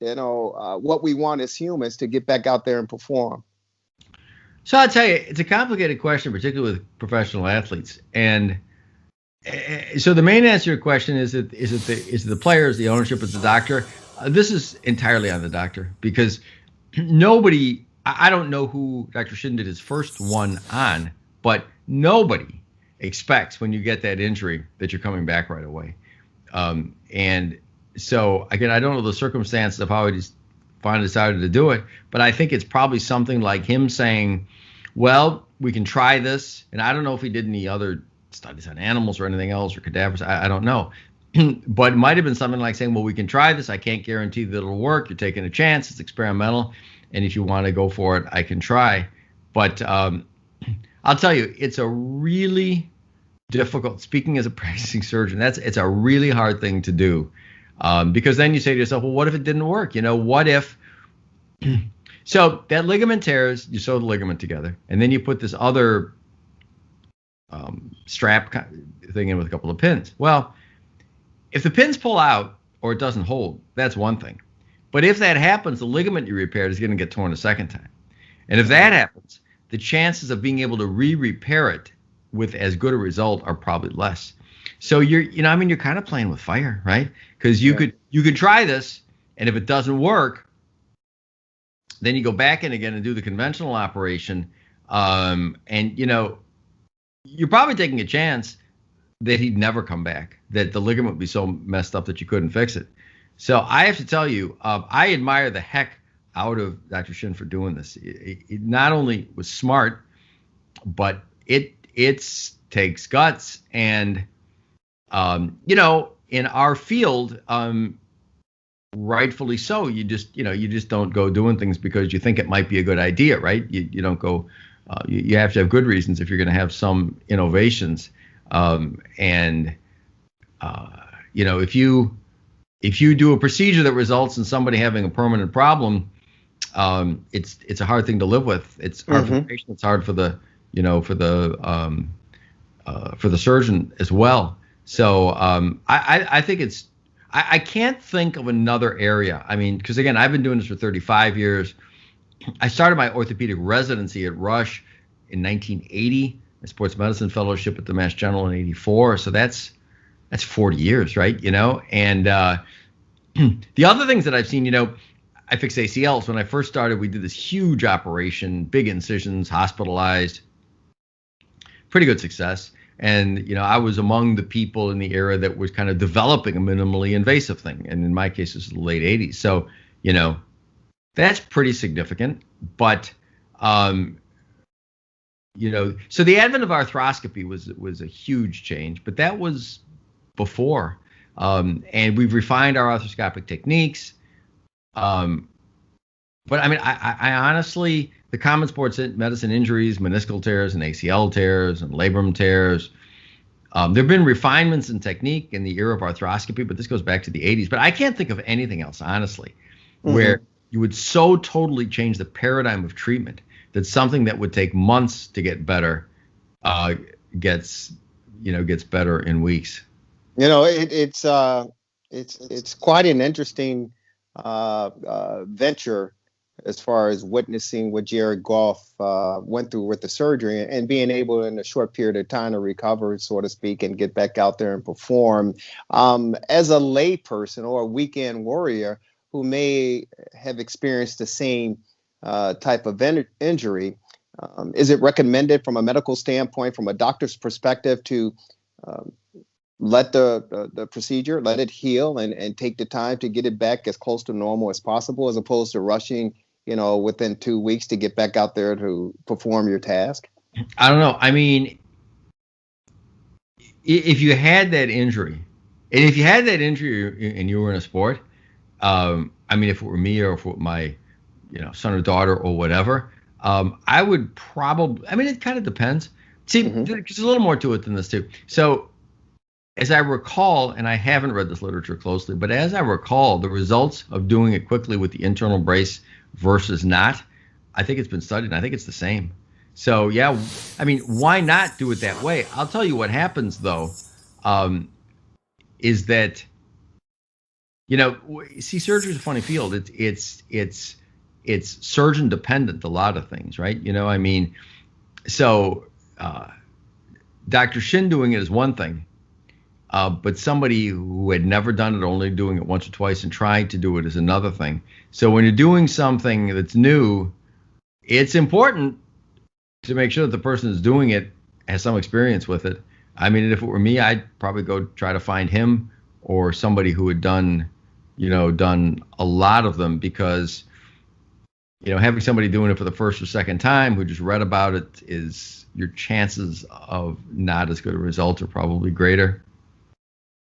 you know, what we want as humans to get back out there and perform? So I'll tell you, it's a complicated question, particularly with professional athletes. And so the main answer to your question is it the players, the ownership, is the doctor? This is entirely on the doctor, because nobody, I don't know who Dr. Shinn did his first one on, but nobody expects when you get that injury that you're coming back right away. And so, again, I don't know the circumstances of how he finally decided to do it, but I think it's probably something like him saying, well, we can try this. And I don't know if he did any other studies on animals or anything else, or cadavers. I don't know. But it might have been something like saying, well, we can try this. I can't guarantee that it'll work. You're taking a chance. It's experimental. And if you want to go for it, I can try. But I'll tell you, it's a really difficult, speaking as a practicing surgeon, it's a really hard thing to do. Because then you say to yourself, well, what if it didn't work? You know, what if? So that ligament tears, you sew the ligament together, and then you put this other strap thing in with a couple of pins. Well, if the pins pull out, or it doesn't hold. That's one thing. But if that happens, the ligament you repaired is going to get torn a second time. And if that happens, the chances of being able to repair it with as good a result are probably less. So you're kind of playing with fire, right? Because you could try this, and if it doesn't work, then you go back in again and do the conventional operation. And you're probably taking a chance that he'd never come back, that the ligament would be so messed up that you couldn't fix it. So I have to tell you, I admire the heck out of Dr. Shin for doing this. It not only was smart, but it takes guts. And, in our field, rightfully so, you just don't go doing things because you think it might be a good idea, right? You don't go, you have to have good reasons if you're going to have some innovations. If you do a procedure that results in somebody having a permanent problem, it's a hard thing to live with. It's hard for the patient. It's hard for the surgeon as well. So I think I can't think of another area. I mean, because again, I've been doing this for 35 years. I started my orthopedic residency at Rush in 1980, my sports medicine fellowship at the Mass General in 84. So that's 40 years, right? And the other things that I've seen, I fixed ACLs. When I first started, we did this huge operation, big incisions, hospitalized, pretty good success. And, I was among the people in the era that was kind of developing a minimally invasive thing. And in my case, this was the late 80s. So, that's pretty significant. But, so the advent of arthroscopy was a huge change, but that was before. And we've refined our arthroscopic techniques. But I mean, I honestly, the common sports medicine injuries, meniscal tears and ACL tears and labrum tears, there have been refinements in technique in the era of arthroscopy, but this goes back to the 80s. But I can't think of anything else, honestly, where you would so totally change the paradigm of treatment that something that would take months to get better gets better in weeks. It's quite an interesting venture as far as witnessing what Jared Goff went through with the surgery and being able in a short period of time to recover, so to speak, and get back out there and perform. As a layperson or a weekend warrior who may have experienced the same type of injury, is it recommended from a medical standpoint, from a doctor's perspective, to let the procedure, let it heal and take the time to get it back as close to normal as possible, as opposed to rushing, within 2 weeks to get back out there to perform your task? I don't know. I mean, if you had that injury, and you were in a sport, I mean, if it were me or if it were my, son or daughter or whatever, I would probably, I mean, it kind of depends. See, there's a little more to it than this too. So, as I recall, and I haven't read this literature closely, but as I recall, the results of doing it quickly with the internal brace versus not, I think it's been studied, and I think it's the same. So, yeah, I mean, why not do it that way? I'll tell you what happens, though, is that, see, surgery is a funny field. It's surgeon dependent, a lot of things, right? I mean, so Dr. Shin doing it is one thing. But somebody who had never done it, only doing it once or twice and trying to do it is another thing. So when you're doing something that's new, it's important to make sure that the person who's doing it has some experience with it. I mean, if it were me, I'd probably go try to find him or somebody who had done a lot of them, because, having somebody doing it for the first or second time who just read about it, is your chances of not as good a result are probably greater.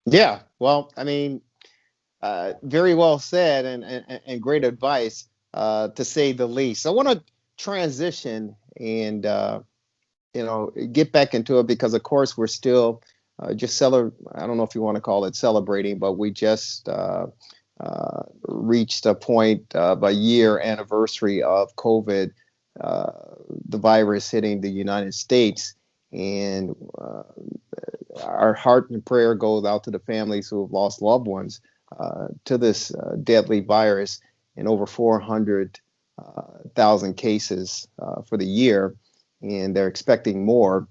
Yeah, well, I mean, very well said and great advice, to say the least. I want to transition and, get back into it because, of course, we're still I don't know if you want to call it celebrating, but we just reached a point of a year anniversary of COVID, the virus hitting the United States. And our heart and prayer goes out to the families who have lost loved ones to this deadly virus, and over 400,000 cases for the year, and they're expecting more.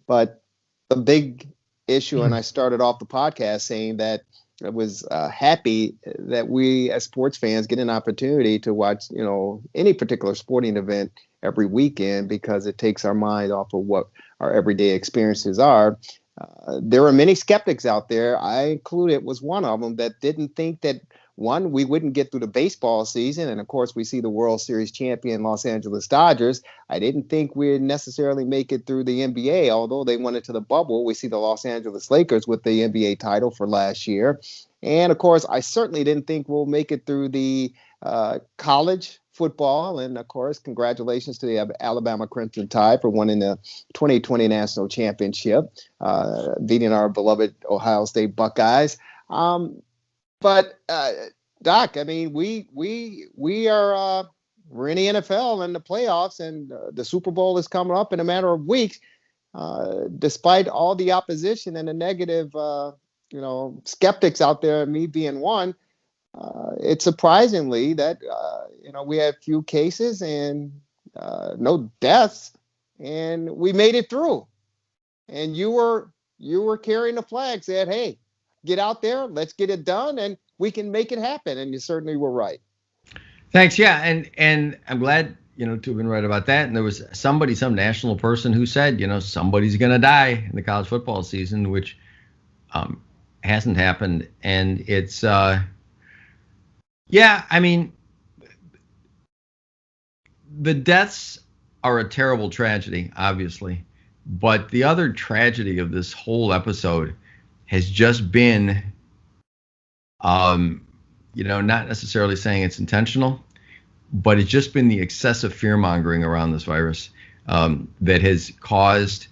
But the big issue, and I started off the podcast saying that I was happy that we as sports fans get an opportunity to watch, any particular sporting event every weekend, because it takes our mind off of what our everyday experiences are. There are many skeptics out there, I included was one of them, that didn't think that, one, we wouldn't get through the baseball season. And of course, we see the World Series champion Los Angeles Dodgers. I didn't think we'd necessarily make it through the NBA, although they went into the bubble. We see the Los Angeles Lakers with the NBA title for last year. And of course, I certainly didn't think we'll make it through the college football. And of course, congratulations to the Alabama Crimson Tide for winning the 2020 national championship, beating our beloved Ohio State Buckeyes. But Doc, I mean, we are we're in the NFL and the playoffs, and the Super Bowl is coming up in a matter of weeks. Despite all the opposition and the negative, skeptics out there, me being one, it's surprisingly that we had few cases and no deaths, and we made it through. And you were carrying the flag, said, "Hey, get out there, let's get it done, and we can make it happen." And you certainly were right. Thanks. Yeah, and I'm glad to have been right about that. And there was some national person who said, somebody's going to die in the college football season, which hasn't happened. And it's I mean, the deaths are a terrible tragedy, obviously, but the other tragedy of this whole episode has just been, not necessarily saying it's intentional, but it's just been the excessive fear-mongering around this virus that has caused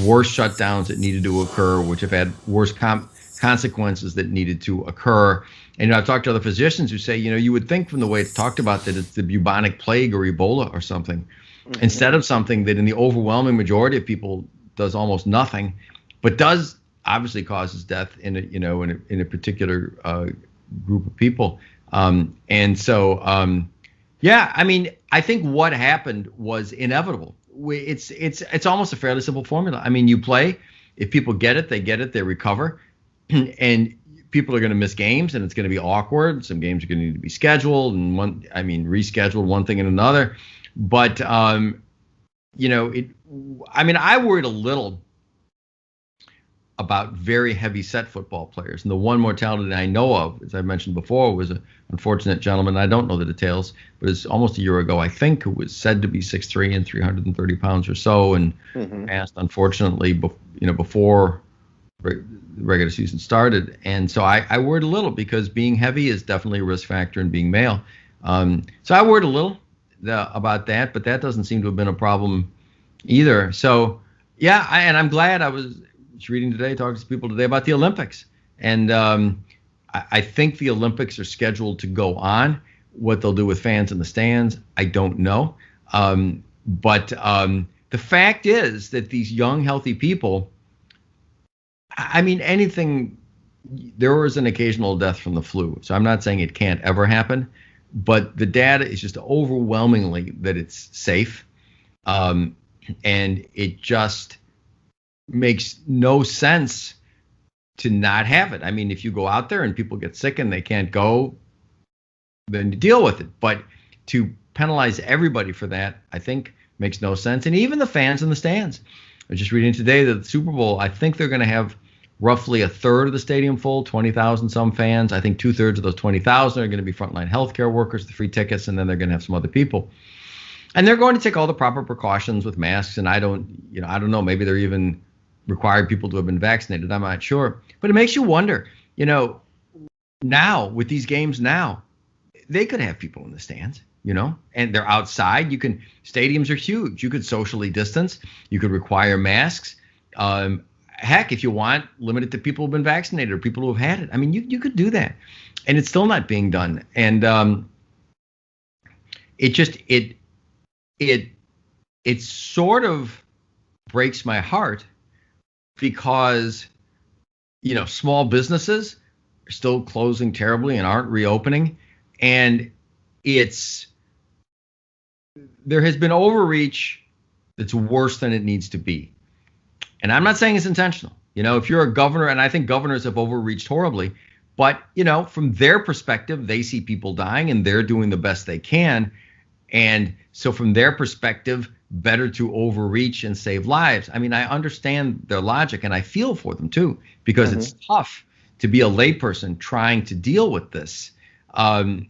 worse shutdowns that needed to occur, which have had worse consequences that needed to occur. And I've talked to other physicians who say, you would think from the way it's talked about that it's the bubonic plague or Ebola or something, instead of something that in the overwhelming majority of people does almost nothing, but does obviously causes death in a particular group of people. And so, I mean, I think what happened was inevitable. It's almost a fairly simple formula. I mean, you play, if people get it, they recover, and people are going to miss games, and it's going to be awkward. Some games are going to need to be scheduled and rescheduled, one thing and another. But, I worried a little about very heavy set football players. And the one mortality that I know of, as I mentioned before, was an unfortunate gentleman. I don't know the details, but it's almost a year ago, I think, who was said to be 6'3" and 330 pounds or so, and passed, unfortunately, before the regular season started. And so I worried a little, because being heavy is definitely a risk factor in being male. So I worried a little about that, but that doesn't seem to have been a problem either. So, yeah, and I'm glad. I was reading today, talking to people today about the Olympics. And I think the Olympics are scheduled to go on. What they'll do with fans in the stands, I don't know. But the fact is that these young, healthy people, I mean, there was an occasional death from the flu. So I'm not saying it can't ever happen, but the data is just overwhelmingly that it's safe. And it just makes no sense to not have it. I mean, if you go out there and people get sick and they can't go, then you deal with it. But to penalize everybody for that, I think makes no sense. And even the fans in the stands. I was just reading today that the Super Bowl, I think they're going to have roughly a third of the stadium full, 20,000 some fans. I think 2/3 of those 20,000 are going to be frontline healthcare workers, the free tickets, and then they're going to have some other people. And they're going to take all the proper precautions with masks. And I don't know, maybe they're even required people to have been vaccinated. I'm not sure. But it makes you wonder, now with these games now, they could have people in the stands, and they're outside. Stadiums are huge. You could socially distance. You could require masks. Heck, if you want, limit it to people who've been vaccinated or people who have had it. I mean, you could do that. And it's still not being done. And it sort of breaks my heart, because small businesses are still closing terribly and aren't reopening. And there has been overreach that's worse than it needs to be. And I'm not saying it's intentional. If you're a governor, and I think governors have overreached horribly, but, from their perspective, they see people dying and they're doing the best they can. And so from their perspective, better to overreach and save lives. I mean, I understand their logic and I feel for them too, because it's tough to be a layperson trying to deal with this. And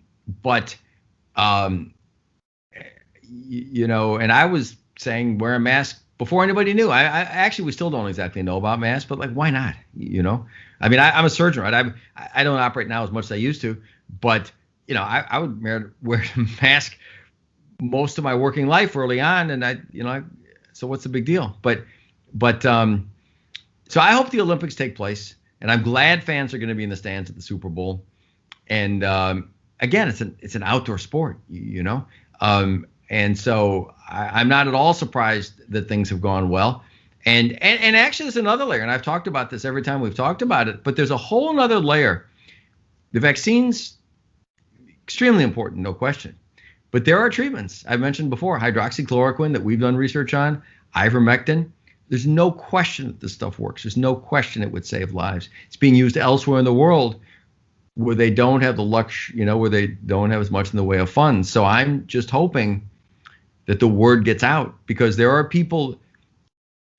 I was saying wear a mask before anybody knew. I actually, we still don't exactly know about masks, but like, why not? I mean, I'm a surgeon, right? I don't operate now as much as I used to, but I would wear a mask most of my working life early on, and so what's the big deal? But so I hope the Olympics take place, and I'm glad fans are going to be in the stands at the Super Bowl. And again, it's an outdoor sport, and so I'm not at all surprised that things have gone well. And actually, there's another layer, and I've talked about this every time we've talked about it, but there's a whole other layer. The vaccine's extremely important, no question. But there are treatments. I mentioned before, hydroxychloroquine that we've done research on, ivermectin. There's no question that this stuff works. There's no question it would save lives. It's being used elsewhere in the world where they don't have the luxury, where they don't have as much in the way of funds. So I'm just hoping that the word gets out, because there are people,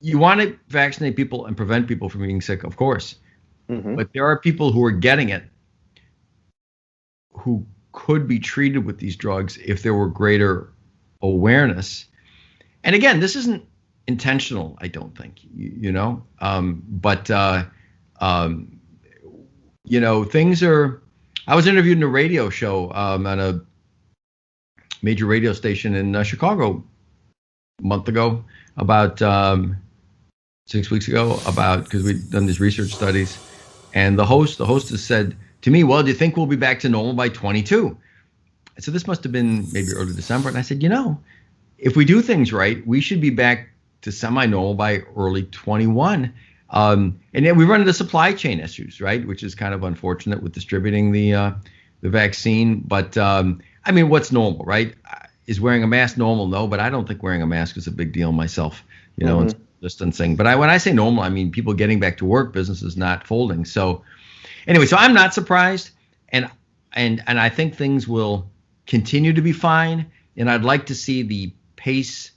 you want to vaccinate people and prevent people from being sick, of course. But there are people who are getting it who could be treated with these drugs if there were greater awareness. And again, this isn't intentional, I don't think, things are, I was interviewed in a radio show on a major radio station in Chicago a month ago, about 6 weeks ago, because we'd done these research studies. And the hostess said to me, well, do you think we'll be back to normal by 22? So this must have been maybe early December. And I said, if we do things right, we should be back to semi-normal by early 21. And then we run into supply chain issues, right, which is kind of unfortunate with distributing the vaccine. But I mean, what's normal, right? Is wearing a mask normal? No, but I don't think wearing a mask is a big deal myself, and distancing. But when I say normal, I mean people getting back to work, businesses not folding. So anyway, so I'm not surprised, and I think things will continue to be fine. And I'd like to see the pace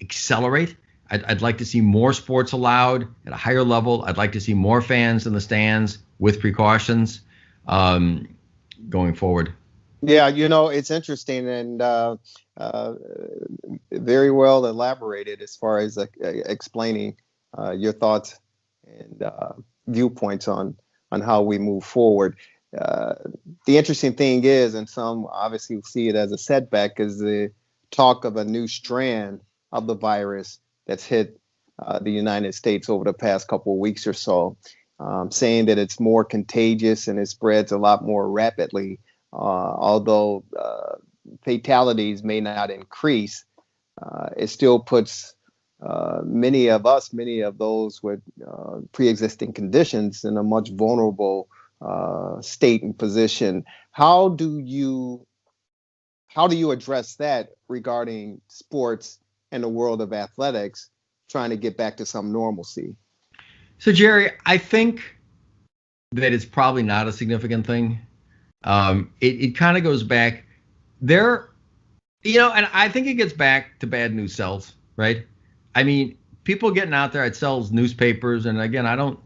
accelerate. I'd like to see more sports allowed at a higher level. I'd like to see more fans in the stands with precautions going forward. Yeah, it's interesting and very well elaborated as far as explaining your thoughts and viewpoints on how we move forward. The interesting thing is, and some obviously see it as a setback, is the talk of a new strand of the virus that's hit the United States over the past couple of weeks or so, saying that it's more contagious and it spreads a lot more rapidly. Although fatalities may not increase, it still puts many of those with pre-existing conditions in a much vulnerable state and position. How do you address that regarding sports and the world of athletics trying to get back to some normalcy? So, Jerry, I think that it's probably not a significant thing. It kind of goes back there, and I think it gets back to bad news sells, right? I mean, people getting out there, it sells newspapers. And again, I'm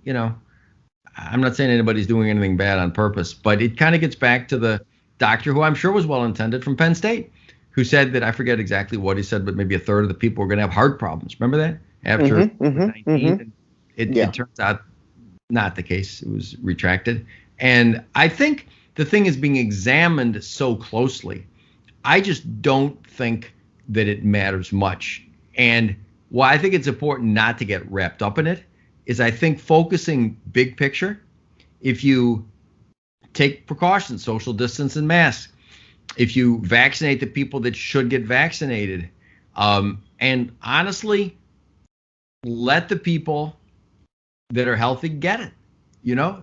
not saying anybody's doing anything bad on purpose, but it kind of gets back to the doctor who I'm sure was well-intended from Penn State, who said that, I forget exactly what he said, but maybe a third of the people were going to have heart problems. Remember that? After 19, it turns out not the case. It was retracted. And I think the thing is being examined so closely. I just don't think that it matters much. And why I think it's important not to get wrapped up in it is I think focusing big picture, if you take precautions, social distance and masks, if you vaccinate the people that should get vaccinated, and honestly, let the people that are healthy get it.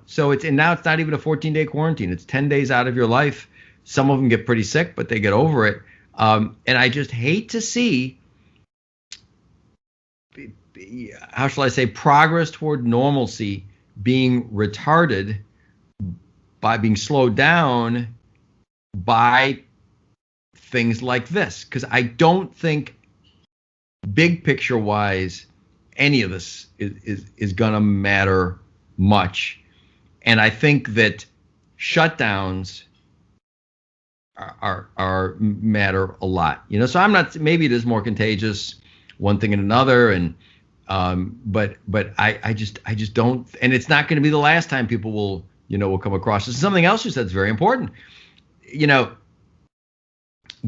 So and now it's not even a 14-day quarantine. It's 10 days out of your life. Some of them get pretty sick, but they get over it. And I just hate to see, how shall I say, progress toward normalcy being retarded by being slowed down by things like this. Because I don't think, big picture wise, any of this is going to matter much. And I think that shutdowns are matter a lot. So I'm not, maybe it is more contagious, one thing and another, and but I just don't, and it's not going to be the last time people will come across this. Something else you said is very important.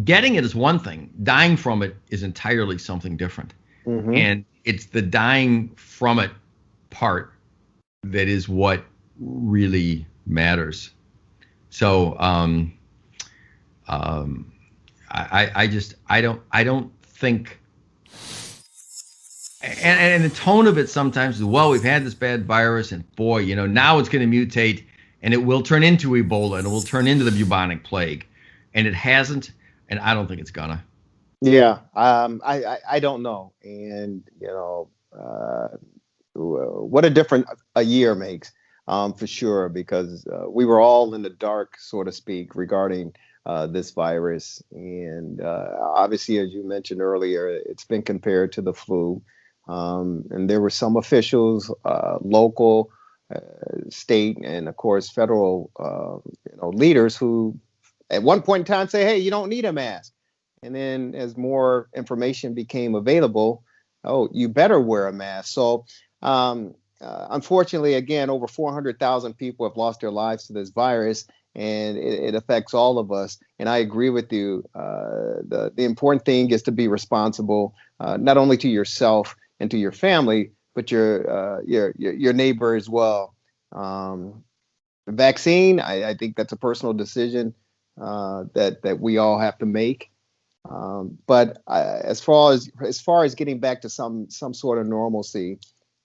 Getting it is one thing. Dying from it is entirely something different. Mm-hmm. And it's the dying from it part that is what really matters. So I don't think, and the tone of it sometimes is, well, we've had this bad virus, and boy, now it's going to mutate, and it will turn into Ebola, and it will turn into the bubonic plague, and it hasn't, and I don't think it's gonna. Yeah, I don't know, and what a difference a year makes, for sure, because we were all in the dark, so to speak, regarding this virus, and obviously, as you mentioned earlier, it's been compared to the flu, and there were some officials, local, state, and of course federal, leaders who, at one point in time, say, "Hey, you don't need a mask." And then as more information became available, oh, you better wear a mask. So unfortunately, again, over 400,000 people have lost their lives to this virus, and it affects all of us. And I agree with you. The important thing is to be responsible, not only to yourself and to your family, but your neighbor as well. The vaccine, I think that's a personal decision that we all have to make. But as far as getting back to some sort of normalcy,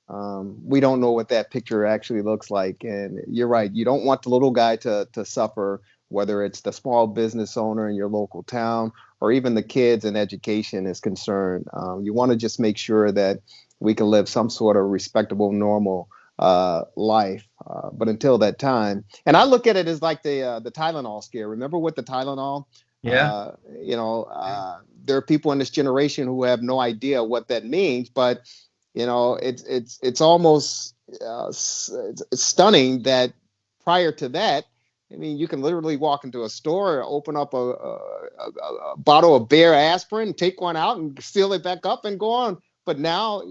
we don't know what that picture actually looks like. And you're right, you don't want the little guy to suffer, whether it's the small business owner in your local town or even the kids in education is concerned. You want to just make sure that we can live some sort of respectable, normal life. But until that time, and I look at it as like the Tylenol scare. Remember with the Tylenol? Yeah. There are people in this generation who have no idea what that means, but it's almost it's stunning that prior to that, I mean, you can literally walk into a store, open up a bottle of Bayer aspirin, take one out and seal it back up and go on. But now,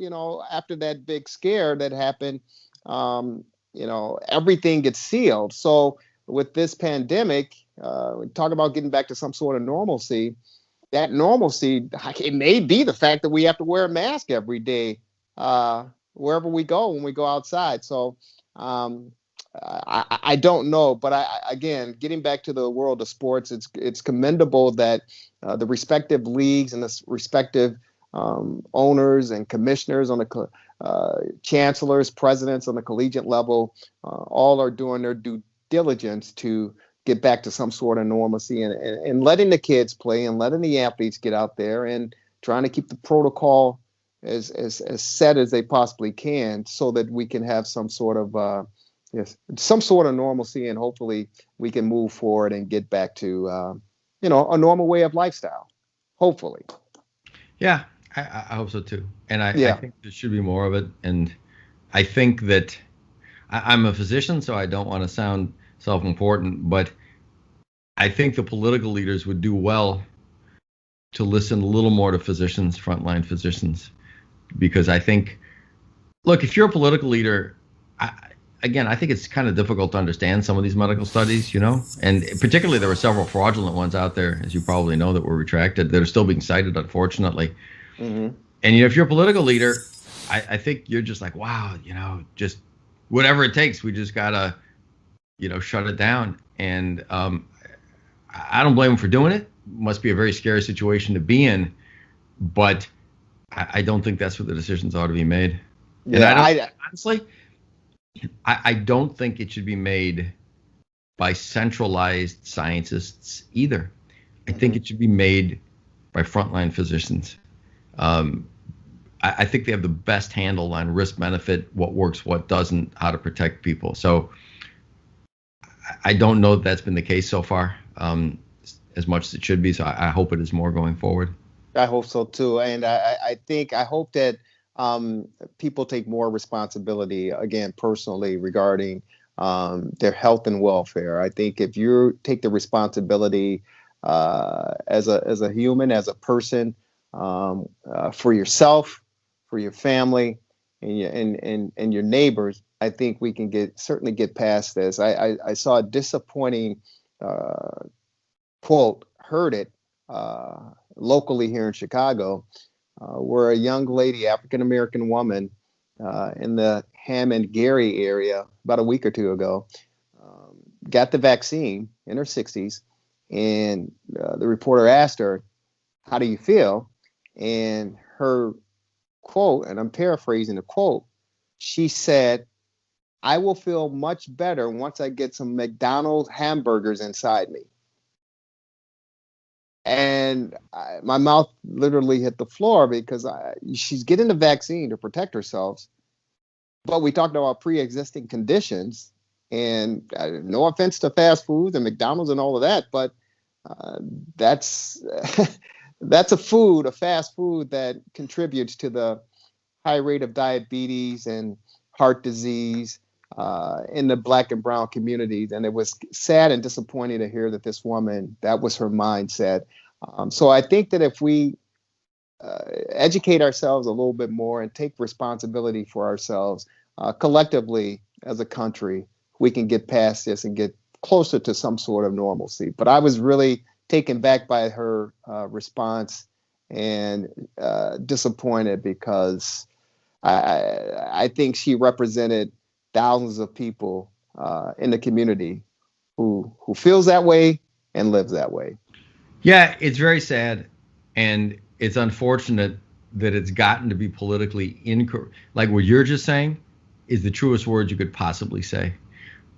after that big scare that happened, everything gets sealed. So with this pandemic, we talk about getting back to some sort of normalcy. That normalcy, it may be the fact that we have to wear a mask every day, wherever we go when we go outside. So I don't know, but again, getting back to the world of sports, it's commendable that the respective leagues and the respective owners and commissioners on the chancellors, presidents on the collegiate level, all are doing their due diligence to get back to some sort of normalcy and letting the kids play and letting the athletes get out there and trying to keep the protocol as set as they possibly can so that we can have some sort of normalcy, and hopefully we can move forward and get back to a normal way of lifestyle, hopefully. Yeah, I hope so too. And I think there should be more of it. And I think that I'm a physician, so I don't want to sound self-important, but I think the political leaders would do well to listen a little more to physicians, frontline physicians, because I think, look, if you're a political leader, I think it's kind of difficult to understand some of these medical studies, and particularly there were several fraudulent ones out there, as you probably know, that were retracted, that are still being cited, unfortunately. Mm-hmm. And if you're a political leader, I think you're just like, wow, just whatever it takes, we just gotta, shut it down. And I don't blame them for doing it. Must be a very scary situation to be in, but I don't think that's where the decisions ought to be made. Yeah, and honestly, I don't think it should be made by centralized scientists either. I think it should be made by frontline physicians. I think they have the best handle on risk benefit, what works, what doesn't, how to protect people. So I don't know that that's been the case so far, as much as it should be. So I hope it is more going forward. I hope so too, and I hope that people take more responsibility again personally regarding their health and welfare. I think if you take the responsibility as a human, as a person, for yourself, for your family, and your neighbors, I think we can certainly get past this. I saw a disappointing quote, heard it locally here in Chicago, where a young lady, African American woman, in the Hammond Garry area about a week or two ago, got the vaccine in her 60s, and the reporter asked her, "How do you feel?" And her quote, and I'm paraphrasing the quote, she said, "I will feel much better once I get some McDonald's hamburgers inside me." And my mouth literally hit the floor because she's getting the vaccine to protect herself. But we talked about pre-existing conditions, and no offense to fast foods and McDonald's and all of that, but that's that's a fast food that contributes to the high rate of diabetes and heart disease in the Black and brown communities. And it was sad and disappointing to hear that this woman, that was her mindset. So I think that if we educate ourselves a little bit more and take responsibility for ourselves collectively as a country, we can get past this and get closer to some sort of normalcy. But I was really taken back by her response and disappointed because I think she represented thousands of people in the community who feels that way and lives that way. Yeah, it's very sad, and it's unfortunate that it's gotten to be politically incorrect. Like what you're just saying is the truest words you could possibly say,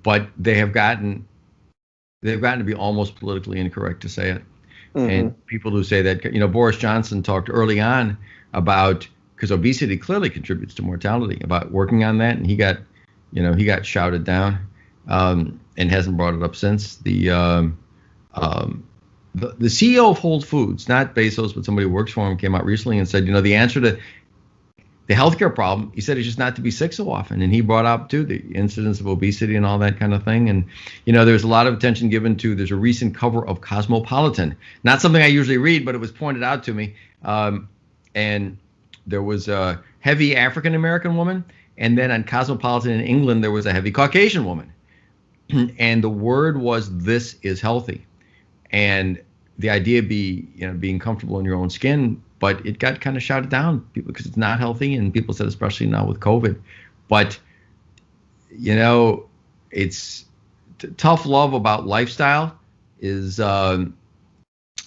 but they have gotten to be almost politically incorrect to say it. Mm-hmm. And people who say that, Boris Johnson talked early on about, because obesity clearly contributes to mortality, about working on that, and he got shouted down, and hasn't brought it up since. The CEO of Whole Foods, not Bezos, but somebody who works for him, came out recently and said, the answer to the healthcare problem, he said, is just not to be sick so often. And he brought up, too, the incidence of obesity and all that kind of thing. And, there's a lot of attention given to, there's a recent cover of Cosmopolitan. Not something I usually read, but it was pointed out to me. And there was a heavy African-American woman. And then on Cosmopolitan in England, there was a heavy Caucasian woman. And the word was, "This is healthy." And the idea being comfortable in your own skin, but it got kind of shouted down because it's not healthy, and people said, especially now with COVID. But it's tough love about lifestyle is filled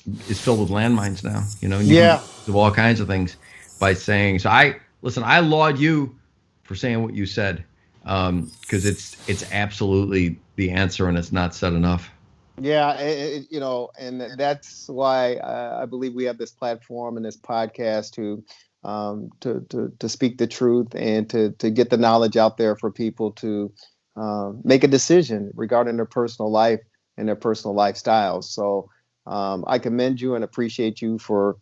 with landmines now. Of all kinds of things by saying. So I laud you for saying what you said, because it's absolutely the answer, and it's not said enough. Yeah, and that's why I believe we have this platform and this podcast to speak the truth and to get the knowledge out there for people to make a decision regarding their personal life and their personal lifestyles. So I commend you and appreciate you for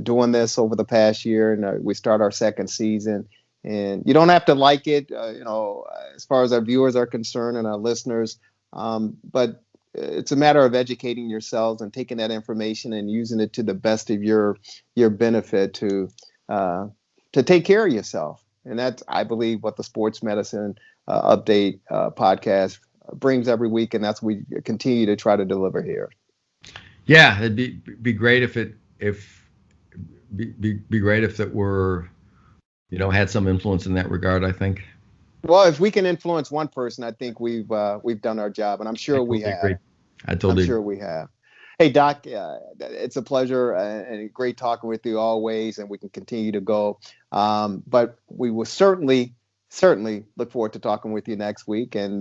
doing this over the past year, and we start our second season. And you don't have to like it, as far as our viewers are concerned and our listeners. But it's a matter of educating yourselves and taking that information and using it to the best of your benefit to take care of yourself. And that's, I believe, what the Sports Medicine Update podcast brings every week, and that's what we continue to try to deliver here. Yeah, it'd be great if it were, had some influence in that regard, I think. Well, if we can influence one person, I think we've done our job, and I'm sure we have. Agree. I'm sure we have. Hey, Doc, it's a pleasure and great talking with you always, and we can continue to go. But we will certainly certainly look forward to talking with you next week, and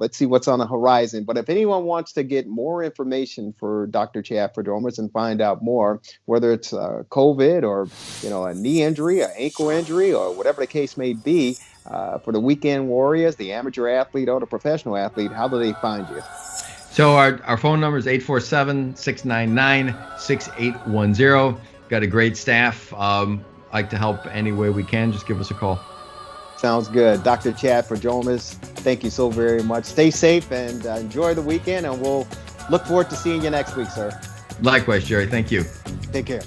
let's see what's on the horizon. But if anyone wants to get more information for Dr. Chad Prodromos and find out more, whether it's COVID or a knee injury, an ankle injury, or whatever the case may be, for the weekend warriors, the amateur athlete or the professional athlete, how do they find you? So our phone number is 847-699-6810. Got a great staff. Like to help any way we can. Just give us a call. Sounds good. Dr. Chad Prodromos, thank you so very much. Stay safe and enjoy the weekend, and we'll look forward to seeing you next week, sir. Likewise, Jerry. Thank you. Take care.